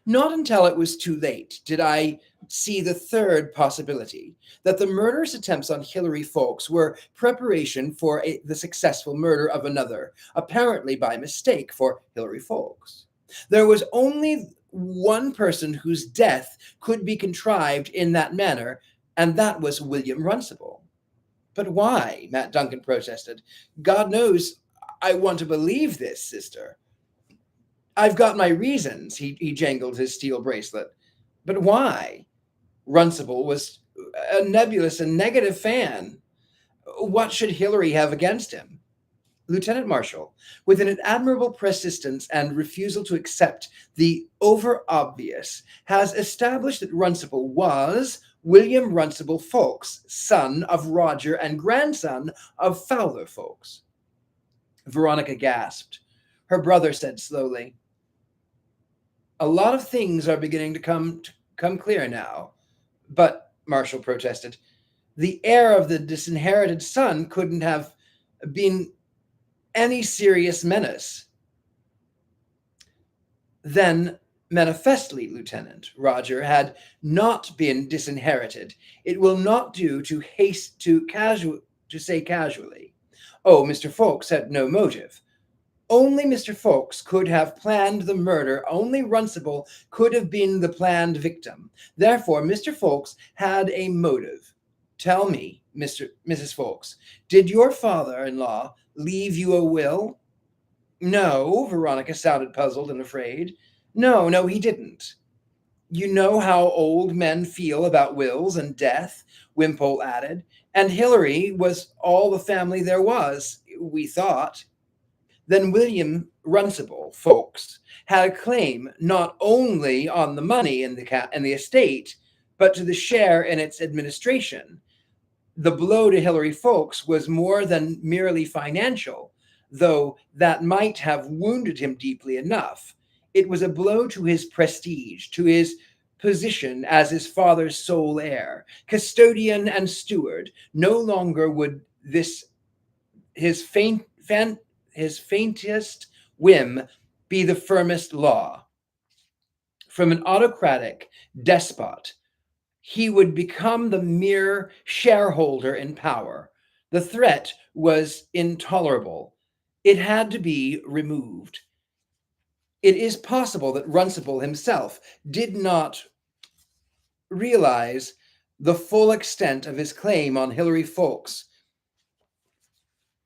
Not until it was too late did I see the third possibility, that the murderous attempts on Hilary Fawkes were preparation for the successful murder of another, apparently by mistake for Hilary Fawkes. There was only one person whose death could be contrived in that manner, and that was William Runcible. But why? Matt Duncan protested. God knows I want to believe this, sister. I've got my reasons, he jangled his steel bracelet. But why? Runcible was a nebulous and negative fan. What should Hilary have against him? Lieutenant Marshall, with an admirable persistence and refusal to accept the over-obvious, has established that Runcible was William Runcible Fawkes, son of Roger and grandson of Fowler Fawkes. Veronica gasped. Her brother said slowly, "A lot of things are beginning to come clear now." But, Marshall protested, the heir of the disinherited son couldn't have been any serious menace. Then, manifestly, Lieutenant, Roger had not been disinherited. It will not do to say casually, "Oh, Mr. Fawkes had no motive." Only Mr. Fawkes could have planned the murder. Only Runcible could have been the planned victim. Therefore, Mr. Fawkes had a motive. Tell me, Mrs. Fawkes, did your father-in-law leave you a will? No, Veronica sounded puzzled and afraid. No, he didn't. You know how old men feel about wills and death, Wimpole added, and Hilary was all the family there was, we thought. Then William Runcible Fawkes had a claim not only on the money in the estate, but to the share in its administration. The blow to Hilary Fawkes was more than merely financial, though that might have wounded him deeply enough. It was a blow to his prestige, to his position as his father's sole heir, custodian and steward. No longer would his faintest whim be the firmest law. From an autocratic despot, he would become the mere shareholder in power. The threat was intolerable. It had to be removed. It is possible that Runcible himself did not realize the full extent of his claim on Hilary Fawkes.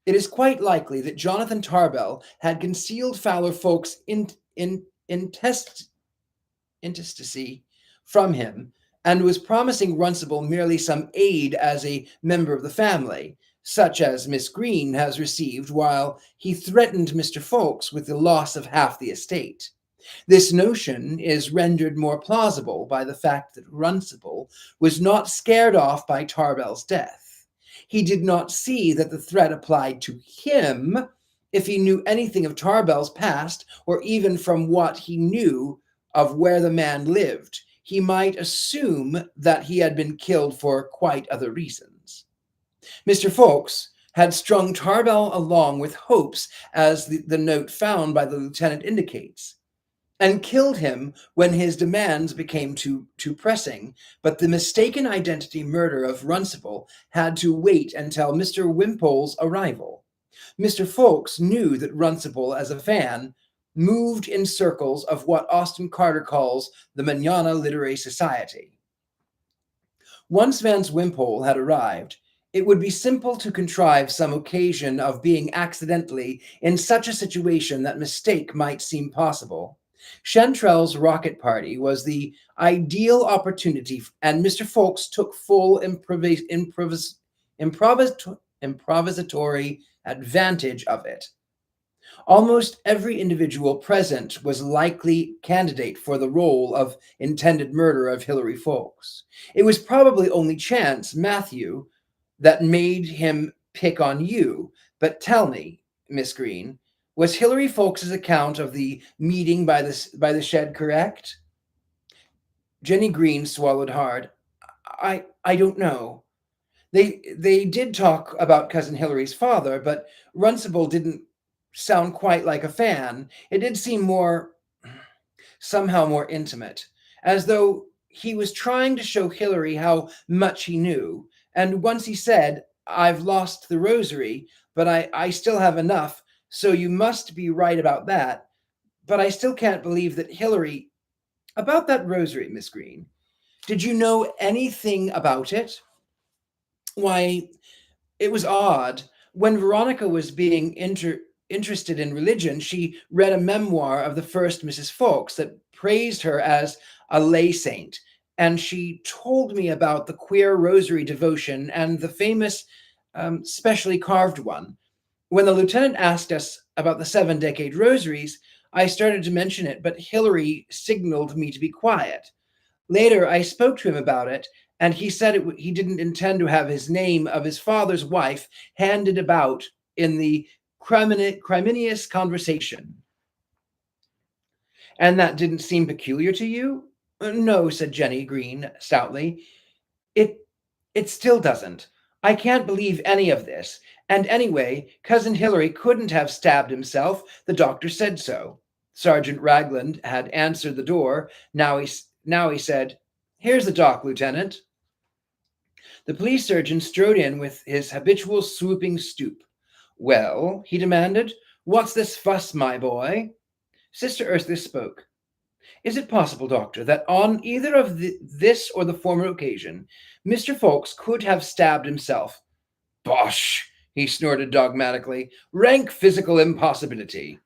It is quite likely that Jonathan Tarbell had concealed Fowler Fawkes' intestacy from him, and was promising Runcible merely some aid as a member of the family, such as Miss Green has received, while he threatened Mr. Fawkes with the loss of half the estate. This notion is rendered more plausible by the fact that Runcible was not scared off by Tarbell's death. He did not see that the threat applied to him. If he knew anything of Tarbell's past, or even from what he knew of where the man lived, he might assume that he had been killed for quite other reasons. Mr. Fawkes had strung Tarbell along with hopes, as the note found by the lieutenant indicates, and killed him when his demands became too pressing, but the mistaken identity murder of Runcible had to wait until Mr. Wimpole's arrival. Mr. Folks knew that Runcible, as a fan, moved in circles of what Austin Carter calls the Manana Literary Society. Once Vance Wimpole had arrived, it would be simple to contrive some occasion of being accidentally in such a situation that mistake might seem possible. Chantrell's rocket party was the ideal opportunity, and Mr. Folks took full improvisatory advantage of it. Almost every individual present was likely candidate for the role of intended murderer of Hilary Folks. It was probably only chance, Matthew, that made him pick on you. But tell me, Miss Green, was Hilary Folks's account of the meeting by the shed correct? Jenny Green swallowed hard. I don't know. They did talk about Cousin Hilary's father, but Runcible didn't sound quite like a fan. It did seem somehow more intimate, as though he was trying to show Hilary how much he knew. And once he said, I've lost the rosary, but I still have enough, so you must be right about that. But I still can't believe that Hilary... About that rosary, Miss Green, did you know anything about it? Why, it was odd. When Veronica was being interested in religion, she read a memoir of the first Mrs. Folks that praised her as a lay saint, and she told me about the queer rosary devotion and the famous specially carved one. When the lieutenant asked us about the 7-decade rosaries, I started to mention it, but Hilary signaled me to be quiet. Later, I spoke to him about it, and he said he didn't intend to have his name of his father's wife handed about in the Criminius conversation. And that didn't seem peculiar to you? No, said Jenny Green stoutly. It still doesn't. I can't believe any of this. And anyway, Cousin Hilary couldn't have stabbed himself. The doctor said so. Sergeant Ragland had answered the door. Now he said, Here's the doc, Lieutenant. The police surgeon strode in with his habitual swooping stoop. Well, he demanded, what's this fuss, my boy? Sister Ursula spoke. Is it possible, doctor, that on either of this or the former occasion, Mr. Folks could have stabbed himself? Bosh! He snorted dogmatically. Rank physical impossibility.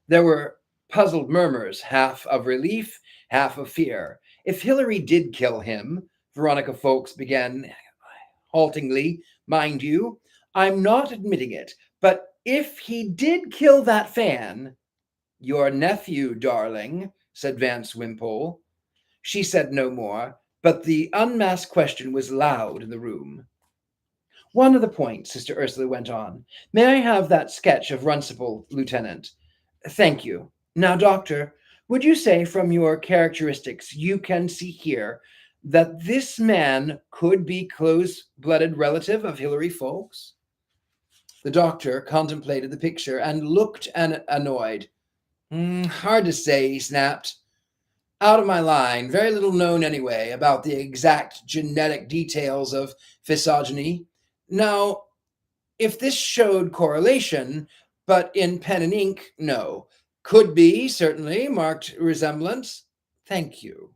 There were puzzled murmurs, half of relief, half of fear. If Hilary did kill him, Veronica Folks began haltingly, mind you, I'm not admitting it, but if he did kill that fan... Your nephew, darling, said Vance Wimpole. She said no more, but the unmasked question was loud in the room. One other point, Sister Ursula went on. May I have that sketch of Runcible, Lieutenant? Thank you. Now, Doctor, would you say from your characteristics you can see here that this man could be close-blooded relative of Hilary Folks? The doctor contemplated the picture and looked annoyed. Hard to say, he snapped. Out of my line, very little known anyway about the exact genetic details of physogeny. Now, if this showed correlation, but in pen and ink, no. Could be, certainly, marked resemblance. Thank you.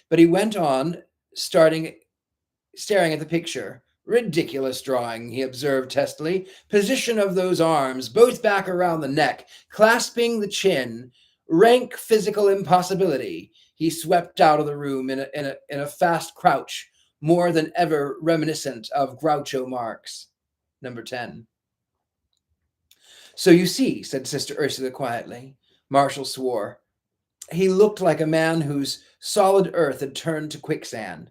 But he went on, staring at the picture. Ridiculous drawing, he observed testily. Position of those arms, both back around the neck, clasping the chin. Rank physical impossibility. He swept out of the room in a fast crouch, more than ever reminiscent of Groucho Marx. Number 10. So you see, said Sister Ursula quietly. Marshall swore. He looked like a man whose solid earth had turned to quicksand.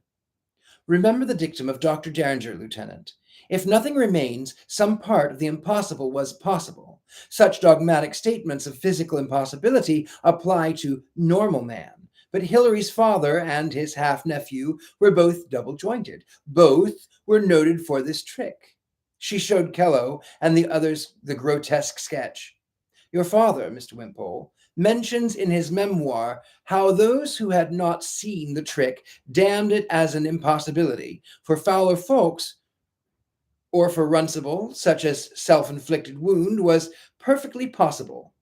Remember the dictum of Dr. Derringer, Lieutenant. If nothing remains, some part of the impossible was possible. Such dogmatic statements of physical impossibility apply to normal man. But Hilary's father and his half-nephew were both double-jointed. Both were noted for this trick. She showed Kello and the others the grotesque sketch. Your father, Mr. Wimpole, mentions in his memoir how those who had not seen the trick damned it as an impossibility. For Fowler Folks, or for Runcible, such as self-inflicted wound, was perfectly possible.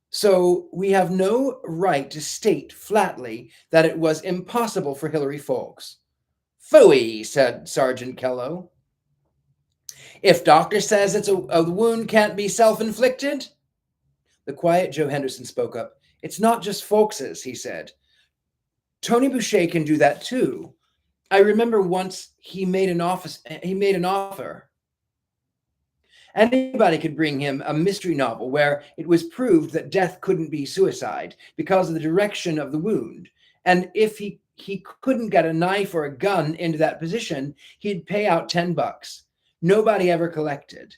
So we have no right to state flatly that it was impossible for Hilary Fawkes. Phooey, said Sergeant Kello. If doctor says a wound can't be self-inflicted? The quiet Joe Henderson spoke up. It's not just Fawkes's, he said. Tony Boucher can do that too. I remember once he made an offer. Anybody could bring him a mystery novel where it was proved that death couldn't be suicide because of the direction of the wound. And if he couldn't get a knife or a gun into that position, he'd pay out $10. Nobody ever collected.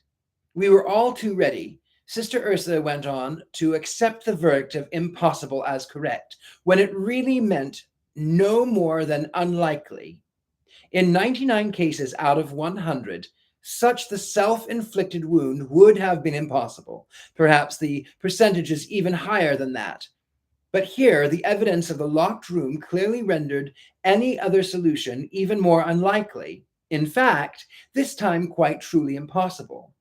We were all too ready. Sister Ursula went on to accept the verdict of impossible as correct, when it really meant no more than unlikely. In 99 cases out of 100, such the self-inflicted wound would have been impossible. Perhaps the percentage is even higher than that. But here, the evidence of the locked room clearly rendered any other solution even more unlikely. In fact, this time quite truly impossible.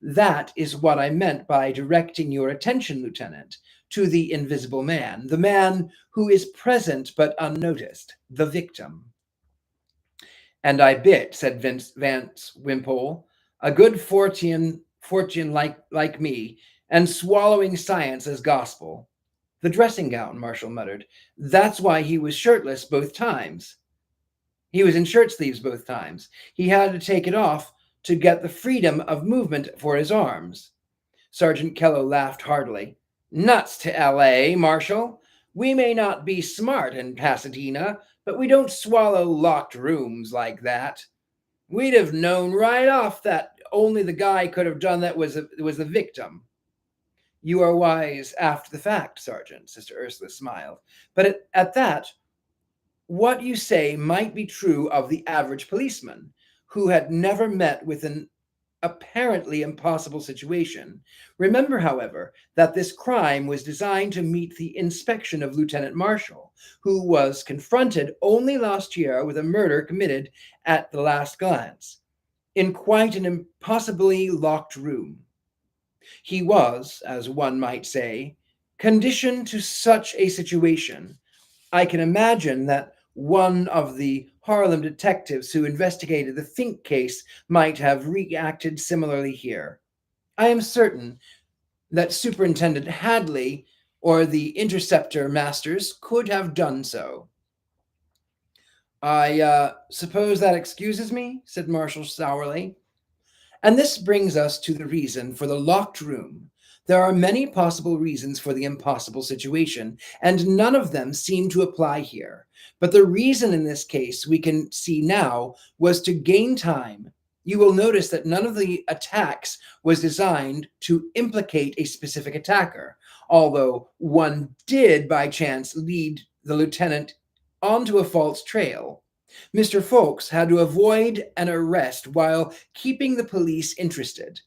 That is what I meant by directing your attention, Lieutenant, to the invisible man, the man who is present but unnoticed, the victim. And I bit, said Vance Wimpole, a good fortune like me, and swallowing science as gospel. The dressing gown, Marshall muttered. That's why he was shirtless both times. He was in shirt sleeves both times. He had to take it off to get the freedom of movement for his arms. Sergeant Kello laughed heartily. Nuts to L.A., Marshall. We may not be smart in Pasadena, but we don't swallow locked rooms like that. We'd have known right off that only the guy could have done that was the victim. You are wise after the fact, Sergeant, Sister Ursula smiled. But at that, what you say might be true of the average policeman who had never met with an apparently impossible situation. Remember, however, that this crime was designed to meet the inspection of Lieutenant Marshall, who was confronted only last year with a murder committed at the last glance, in quite an impossibly locked room. He was, as one might say, conditioned to such a situation. I can imagine that one of the Harlem detectives who investigated the Fink case might have reacted similarly here. I am certain that Superintendent Hadley or the interceptor masters could have done so. I suppose that excuses me, said Marshall sourly. And this brings us to the reason for the locked room. There are many possible reasons for the impossible situation, and none of them seem to apply here. But the reason in this case we can see now was to gain time. You will notice that none of the attacks was designed to implicate a specific attacker, although one did by chance lead the lieutenant onto a false trail. Mr. Fawkes had to avoid an arrest while keeping the police interested.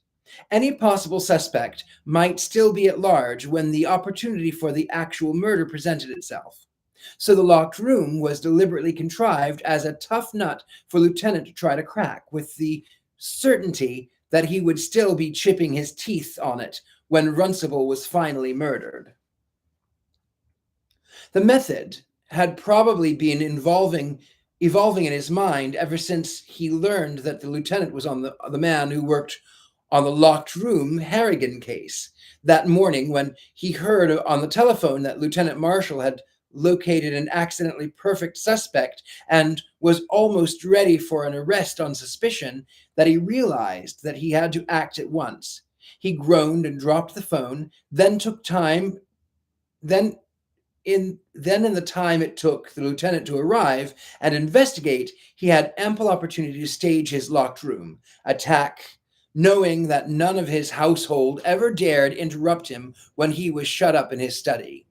Any possible suspect might still be at large when the opportunity for the actual murder presented itself. So the locked room was deliberately contrived as a tough nut for Lieutenant to try to crack, with the certainty that he would still be chipping his teeth on it when Runcible was finally murdered. The method had probably been evolving in his mind ever since he learned that the lieutenant was on the man who worked on the locked room Harrigan case. That morning, when he heard on the telephone that Lieutenant Marshall had located an accidentally perfect suspect and was almost ready for an arrest on suspicion, that he realized that he had to act at once. He groaned and dropped the phone, then took time, then in the time it took the lieutenant to arrive and investigate, he had ample opportunity to stage his locked room attack, knowing that none of his household ever dared interrupt him when he was shut up in his study.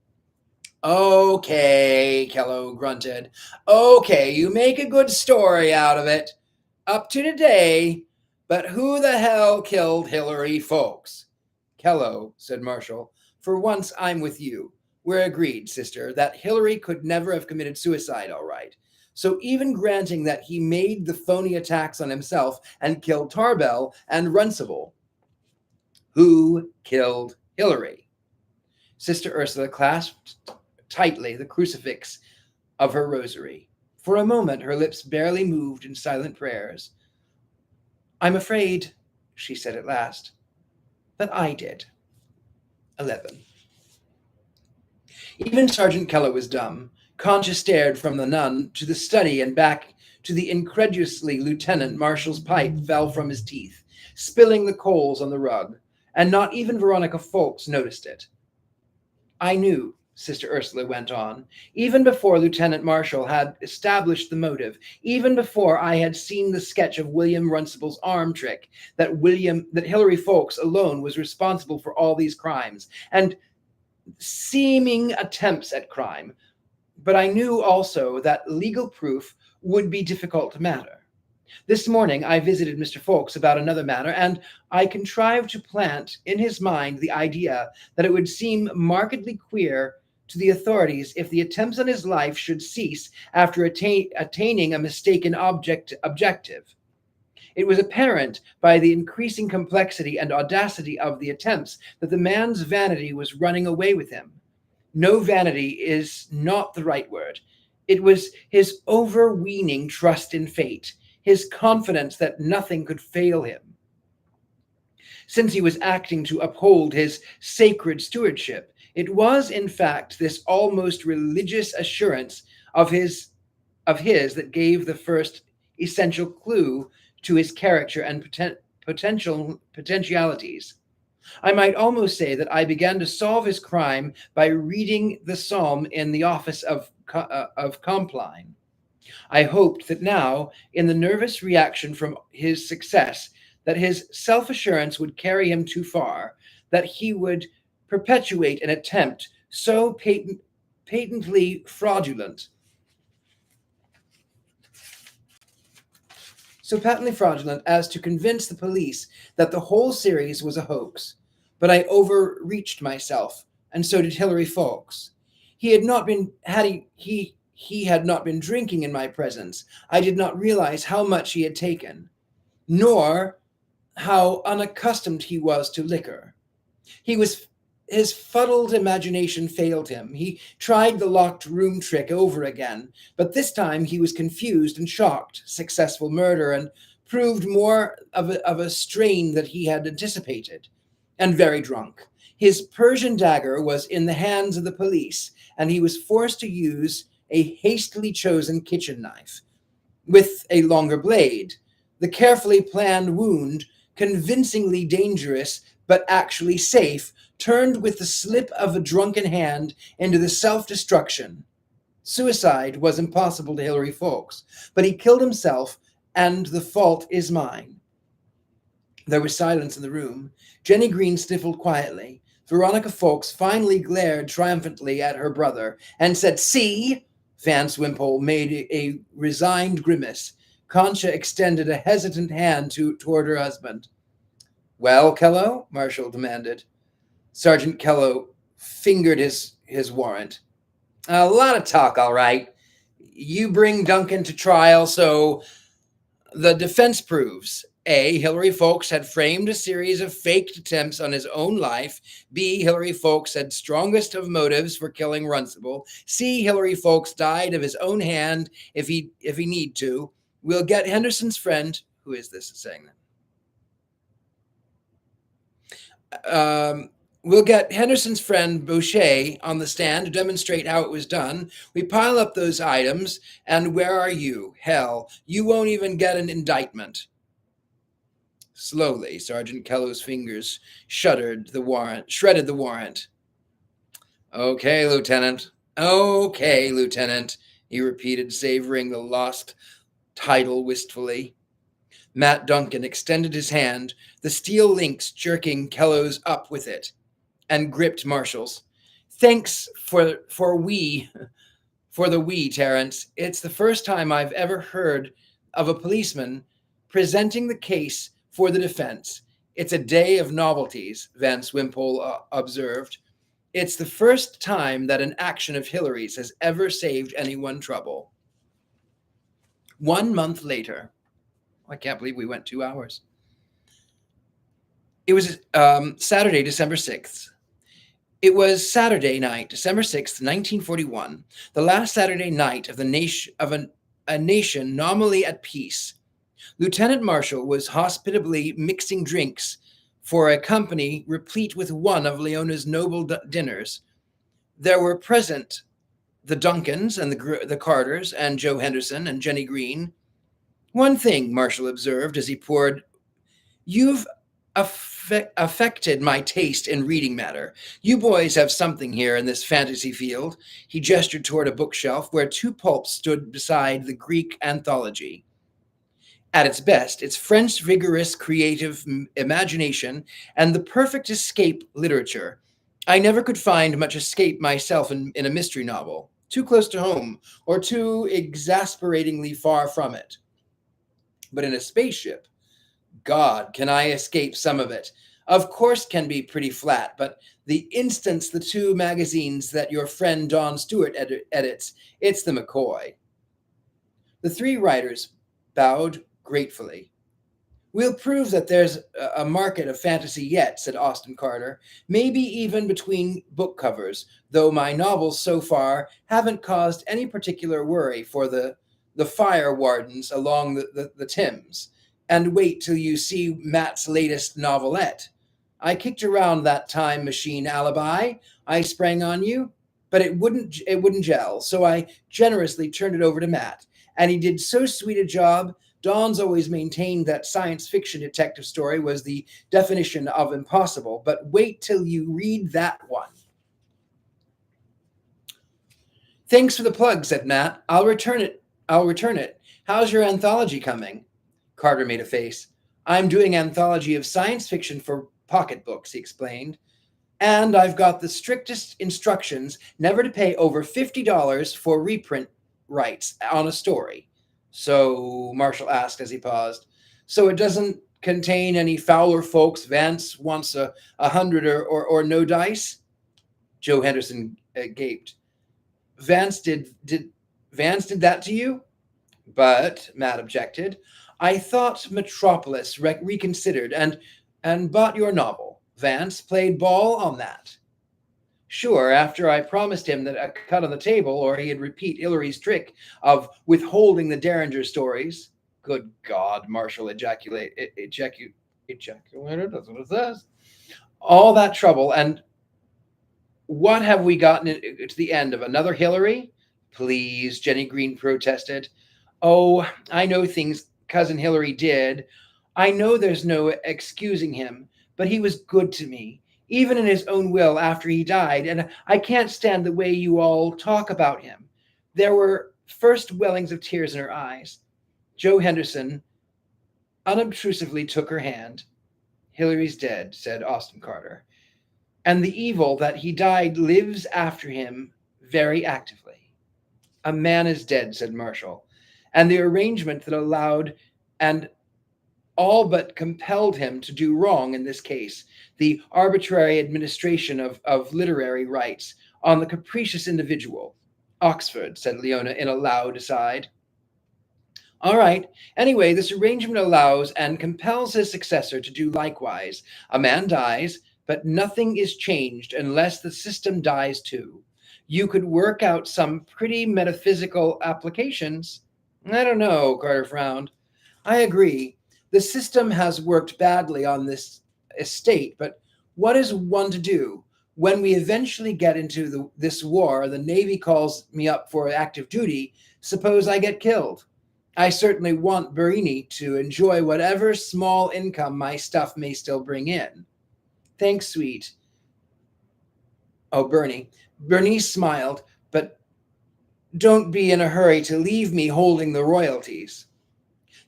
Okay, Kello grunted. Okay, you make a good story out of it. Up to today, but who the hell killed Hilary Fawkes? Kello, said Marshall, for once I'm with you. We're agreed, sister, that Hilary could never have committed suicide, all right. So even granting that he made the phony attacks on himself and killed Tarbell and Runcible, who killed Hillary? Sister Ursula clasped tightly the crucifix of her rosary. For a moment, her lips barely moved in silent prayers. I'm afraid, she said at last, that I did. 11. Even Sergeant Keller was dumb. Concha stared from the nun to the study and back to the incredulously Lieutenant Marshall's pipe fell from his teeth, spilling the coals on the rug, and not even Veronica Folks noticed it. I knew, Sister Ursula went on, even before Lieutenant Marshall had established the motive, even before I had seen the sketch of William Runcible's arm trick, that Hillary Folks alone was responsible for all these crimes and seeming attempts at crime. But I knew also that legal proof would be difficult to matter. This morning I visited Mr. Folks about another matter, and I contrived to plant in his mind the idea that it would seem markedly queer to the authorities if the attempts on his life should cease after attaining a mistaken objective. It was apparent by the increasing complexity and audacity of the attempts that the man's vanity was running away with him. No, vanity is not the right word. It was his overweening trust in fate, his confidence that nothing could fail him. Since he was acting to uphold his sacred stewardship, it was, in fact, this almost religious assurance of his that gave the first essential clue to his character and potentialities. I might almost say that I began to solve his crime by reading the psalm in the office of Compline. I hoped that now, in the nervous reaction from his success, that his self-assurance would carry him too far, that he would perpetuate an attempt so patently fraudulent as to convince the police that the whole series was a hoax. But I overreached myself, and so did Hillary Folks. He had not been drinking in my presence. I did not realize how much he had taken, nor how unaccustomed he was to liquor. His fuddled imagination failed him. He tried the locked room trick over again, but this time he was confused and shocked. Successful murder, and proved more of a strain that he had anticipated, and very drunk. His Persian dagger was in the hands of the police, and he was forced to use a hastily chosen kitchen knife with a longer blade. The carefully planned wound, convincingly dangerous but actually safe, turned with the slip of a drunken hand into the self-destruction. Suicide was impossible to Hillary Folks, but he killed himself, and the fault is mine. There was silence in the room. Jenny Green sniffled quietly. Veronica Folks finally glared triumphantly at her brother and said, "See?" Vance Wimpole made a resigned grimace. Concha extended a hesitant hand toward her husband. "Well, Kello?" Marshall demanded. Sergeant Kello fingered his warrant. "A lot of talk, all right. You bring Duncan to trial, so the defense proves: A, Hillary Folks had framed a series of faked attempts on his own life. B, Hillary Folks had strongest of motives for killing Runcible. C, Hillary Folks died of his own hand if he need to. We'll get Henderson's friend." Who is this saying that? We'll get Henderson's friend Boucher on the stand to demonstrate how it was done. We pile up those items, and where are you? Hell, you won't even get an indictment. Slowly, Sergeant Kello's fingers shredded the warrant. Okay, Lieutenant. Okay, Lieutenant, he repeated, savoring the lost title wistfully. Matt Duncan extended his hand, the steel links jerking Kello's up with it, and gripped Marshall's. "Thanks for the we, Terrence. It's the first time I've ever heard of a policeman presenting the case for the defense. It's a day of novelties," Vance Wimpole observed. "It's the first time that an action of Hillary's has ever saved anyone trouble." 1 month later, I can't believe we went 2 hours. It was Saturday, December 6th. It was Saturday night, December 6th, 1941, the last Saturday night of the nation of a nation nominally at peace. Lieutenant Marshall was hospitably mixing drinks for a company replete with one of Leona's noble dinners. There were present the Duncans and the Carters and Joe Henderson and Jenny Green. One thing, Marshall observed as he poured, "You've affected my taste in reading matter. You boys have something here in this fantasy field." He gestured toward a bookshelf where two pulps stood beside the Greek anthology. At its best, it's French vigorous creative imagination and the perfect escape literature. I never could find much escape myself in a mystery novel. Too close to home, or too exasperatingly far from it. But in a spaceship, God, can I escape some of it? Of course can be pretty flat, but the instance the two magazines that your friend Don Stewart edits, it's the McCoy. The three writers bowed gratefully. "We'll prove that there's a market of fantasy yet," said Austin Carter. "Maybe even between book covers, though my novels so far haven't caused any particular worry for the fire wardens along the Thames. And wait till you see Matt's latest novelette. I kicked around that time machine alibi I sprang on you, but it wouldn't gel, so I generously turned it over to Matt. And he did so sweet a job. Don's always maintained that science fiction detective story was the definition of impossible, but wait till you read that one." "Thanks for the plug," said Matt. I'll return it. How's your anthology coming?" Carter made a face. "I'm doing anthology of science fiction for pocketbooks," he explained. "And I've got the strictest instructions never to pay over $50 for reprint rights on a story." "So," Marshall asked as he paused, "so it doesn't contain any fouler folks? Vance wants a 100 or no dice?" Joe Henderson gaped. Vance did that to you?" "But," Matt objected, "I thought Metropolis reconsidered and bought your novel. Vance played ball on that." "Sure, after I promised him that a cut on the table or he'd repeat Hillary's trick of withholding the Derringer stories." "Good God," Marshall ejaculated. That's what it says. "All that trouble, and what have we gotten to the end of? Another Hillary?" "Please," Jenny Green protested. "Oh, I know things Cousin Hillary did. I know there's no excusing him, but he was good to me, even in his own will after he died, and I can't stand the way you all talk about him." There were first wellings of tears in her eyes. Joe Henderson unobtrusively took her hand. "Hillary's dead," said Austin Carter. "And the evil that he died lives after him very actively." "A man is dead," said Marshall. "And the arrangement that allowed and all but compelled him to do wrong in this case, the arbitrary administration of literary rights on the capricious individual." "Oxford," said Leona in a loud aside. "All right. Anyway, this arrangement allows and compels his successor to do likewise. A man dies, but nothing is changed unless the system dies too. You could work out some pretty metaphysical applications." "I don't know," Carter frowned. "I agree. The system has worked badly on this estate, but what is one to do? When we eventually get into this war, the Navy calls me up for active duty. Suppose I get killed. I certainly want Berini to enjoy whatever small income my stuff may still bring in." "Thanks, sweet." "Oh, Bernie." Bernice smiled, "but don't be in a hurry to leave me holding the royalties."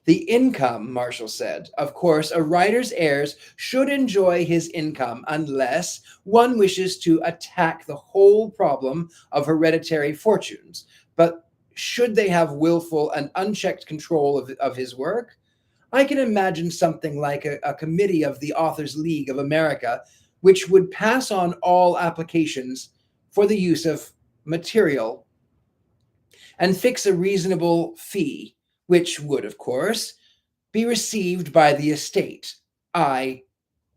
"The income," Marshall said. "Of course, a writer's heirs should enjoy his income unless one wishes to attack the whole problem of hereditary fortunes. But should they have willful and unchecked control of his work? I can imagine something like a committee of the Authors League of America, which would pass on all applications for the use of material and fix a reasonable fee which would, of course, be received by the estate. I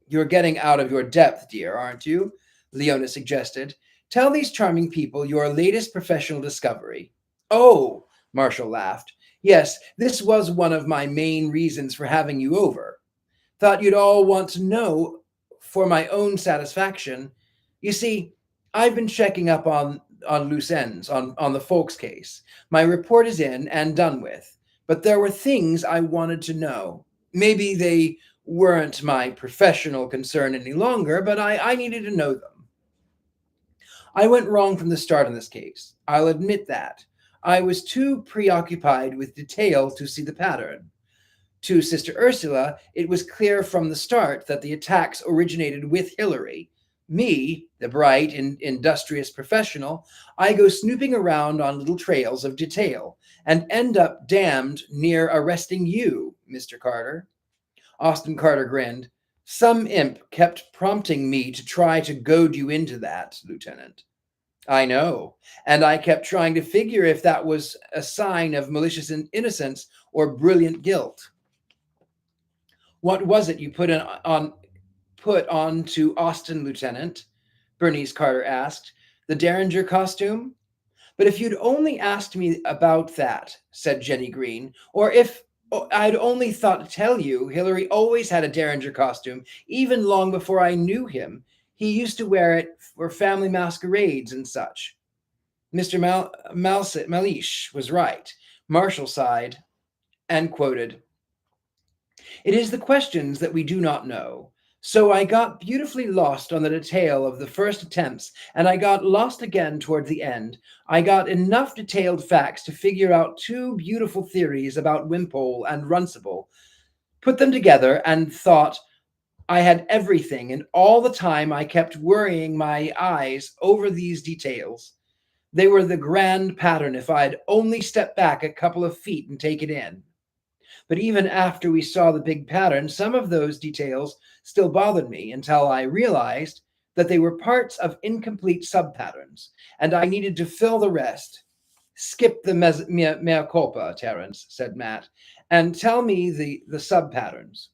You're getting out of your depth, dear, aren't you? Leona suggested. Tell these charming people your latest professional discovery. Oh, Marshall laughed. Yes, this was one of my main reasons for having you over. Thought you'd all want to know for my own satisfaction. You see, I've been checking up on loose ends on the Folks case. My report is in and done with, but there were things I wanted to know. Maybe they weren't my professional concern any longer, but I needed to know them. I went wrong from the start in this case. I'll admit that. I was too preoccupied with detail to see the pattern. To Sister Ursula, it was clear from the start that the attacks originated with Hilary. Me, the bright and industrious professional, I go snooping around on little trails of detail and end up damned near arresting you, Mr. Carter. Austin Carter grinned. Some imp kept prompting me to try to goad you into that, Lieutenant. I know, and I kept trying to figure if that was a sign of malicious innocence or brilliant guilt. What was it you put on to Austin, Lieutenant? Bernice Carter asked. The Derringer costume? But if you'd only asked me about that, said Jenny Green, or if I'd only thought to tell you, Hilary always had a Derringer costume, even long before I knew him. He used to wear it for family masquerades and such. Mr. Malish was right. Marshall sighed and quoted, It is the questions that we do not know. So I got beautifully lost on the detail of the first attempts, and I got lost again toward the end. I got enough detailed facts to figure out two beautiful theories about Wimpole and Runcible, put them together, and thought I had everything, and all the time I kept worrying my eyes over these details. They were the grand pattern if I'd only step back a couple of feet and take it in. But even after we saw the big pattern, some of those details still bothered me until I realized that they were parts of incomplete subpatterns, and I needed to fill the rest. Skip the mea culpa, Terence, said Matt, and tell me the subpatterns.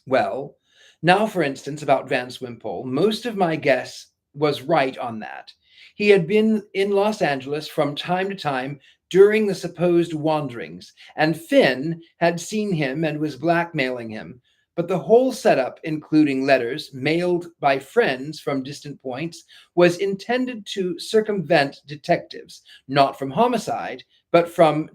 Well, now, for instance, about Vance Wimpole, most of my guess was right on that. He had been in Los Angeles from time to time during the supposed wanderings, and Finn had seen him and was blackmailing him. But the whole setup, including letters mailed by friends from distant points, was intended to circumvent detectives, not from homicide, but from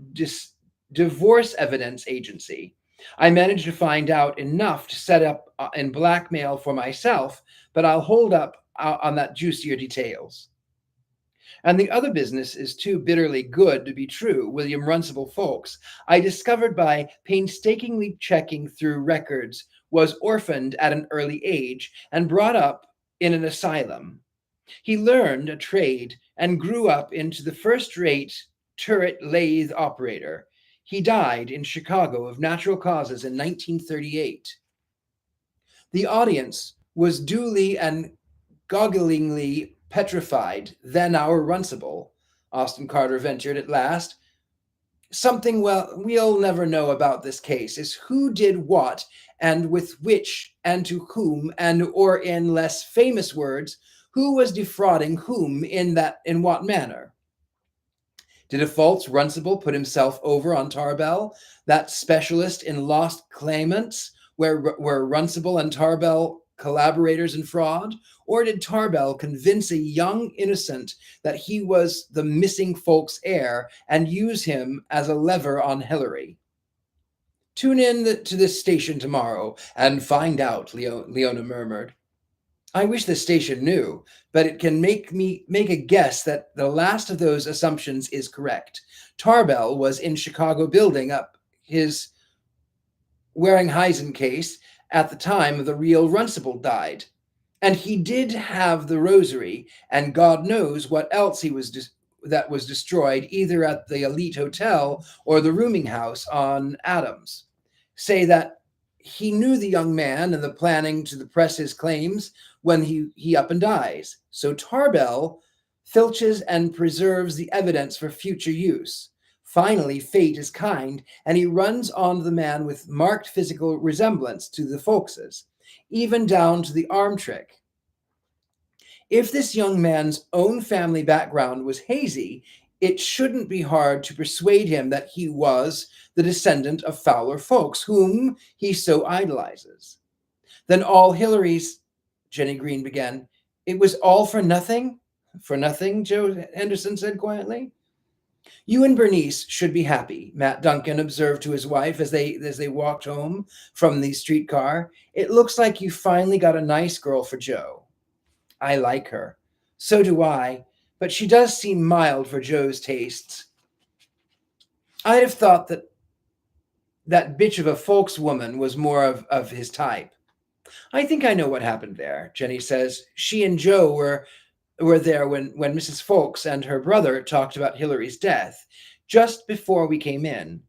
divorce evidence agency. I managed to find out enough to set up and blackmail for myself, but I'll hold up on that juicier details. And the other business is too bitterly good to be true, William Runcible Folks, I discovered by painstakingly checking through records, was orphaned at an early age and brought up in an asylum. He learned a trade and grew up into the first-rate turret lathe operator. He died in Chicago of natural causes in 1938. The audience was duly and gogglingly petrified. Then our Runcible, Austin Carter ventured at last. Something we'll never know about this case is who did what and with which and to whom, and or in less famous words, who was defrauding whom in what manner. Did a false Runcible put himself over on Tarbell, that specialist in lost claimants, where Runcible and Tarbell collaborators in fraud? Or did Tarbell convince a young innocent that he was the missing Folks' heir and use him as a lever on Hilary? Tune in to this station tomorrow and find out, Leona murmured. I wish the station knew, but it can make a guess that the last of those assumptions is correct. Tarbell was in Chicago building up his Waringheisen case at the time the real Runcible died. And he did have the rosary, and God knows what else that was destroyed either at the Elite Hotel or the rooming house on Adams. Say that he knew the young man and the planning to press his claims when he up and dies. So Tarbell filches and preserves the evidence for future use. Finally, fate is kind, and he runs on the man with marked physical resemblance to the Foulkses, even down to the arm trick. If this young man's own family background was hazy, it shouldn't be hard to persuade him that he was the descendant of Fowler folks, whom he so idolizes. Then all Hillary's, Jenny Green began. It was all for nothing? For nothing, Joe Henderson said quietly. You and Bernice should be happy, Matt Duncan observed to his wife as they walked home from the streetcar. It looks like you finally got a nice girl for Joe. I like her. So do I, but she does seem mild for Joe's tastes. I'd have thought that bitch of a folks woman was more of his type. I think I know what happened there, Jenny says. She and Joe were there when Mrs. Folks and her brother talked about Hillary's death, just before we came in.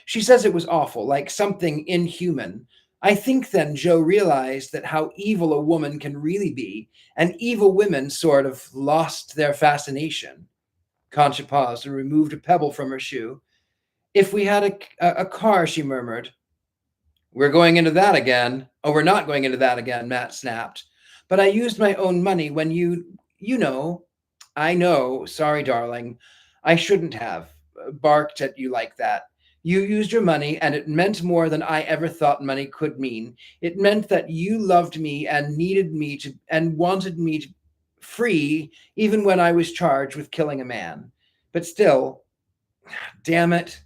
She says it was awful, like something inhuman. I think then Joe realized that how evil a woman can really be, and evil women sort of lost their fascination. Concha paused and removed a pebble from her shoe. If we had a car, she murmured. We're going into that again. Oh, we're not going into that again, Matt snapped. But I used my own money when you know. I know. Sorry, darling. I shouldn't have barked at you like that. You used your money, and it meant more than I ever thought money could mean. It meant that you loved me and needed me to and wanted me to free, even when I was charged with killing a man. But still, damn it.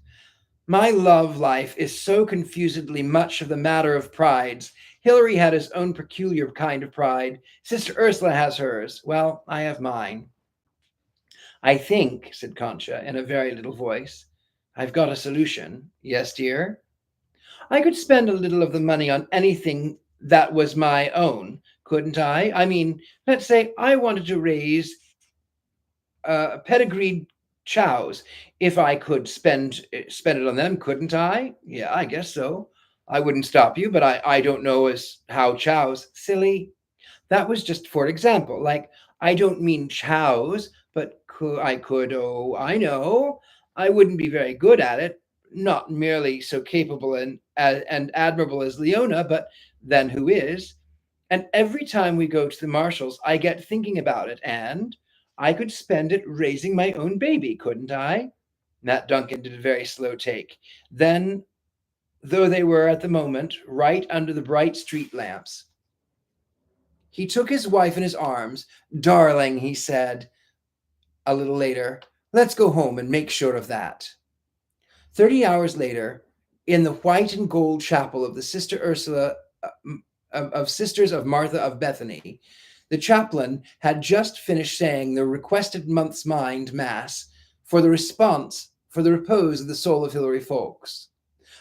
My love life is so confusedly much of the matter of prides. Hilary had his own peculiar kind of pride. Sister Ursula has hers. Well, I have mine. I think, said Concha in a very little voice, I've got a solution. Yes, dear? I could spend a little of the money on anything that was my own, couldn't I? I mean, let's say I wanted to raise pedigreed chows. If I could spend it on them, couldn't I? Yeah, I guess so. I wouldn't stop you, but I don't know as how chows. Silly. That was just for example. Like, I don't mean chows, but oh, I know. I wouldn't be very good at it. Not merely so capable and admirable as Leona, but then who is? And every time we go to the Marshalls, I get thinking about it, and I could spend it raising my own baby, couldn't I? Matt Duncan did a very slow take. Then, though they were at the moment right under the bright street lamps, he took his wife in his arms. Darling, he said a little later, let's go home and make sure of that. 30 hours later, in the white and gold chapel of the Sister Ursula of Sisters of Martha of Bethany, the chaplain had just finished saying the requested month's mind mass for the repose of the soul of Hilary Folks.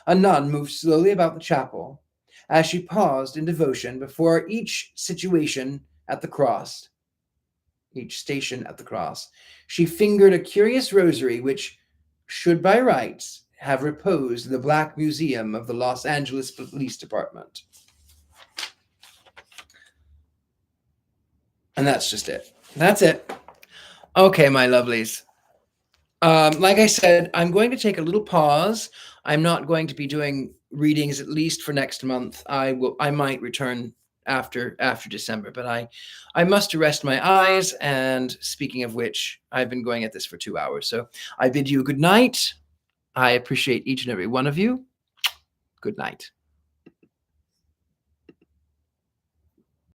A nun moved slowly about the chapel as she paused in devotion before each station at the cross. She fingered a curious rosary which should by rights have reposed in the Black Museum of the Los Angeles Police Department. And that's just it. That's it. Okay, my lovelies. Like I said, I'm going to take a little pause. I'm not going to be doing readings at least for next month. I might return after December, but I must rest my eyes. And speaking of which, I've been going at this for 2 hours. So I bid you good night. I appreciate each and every one of you. Good night.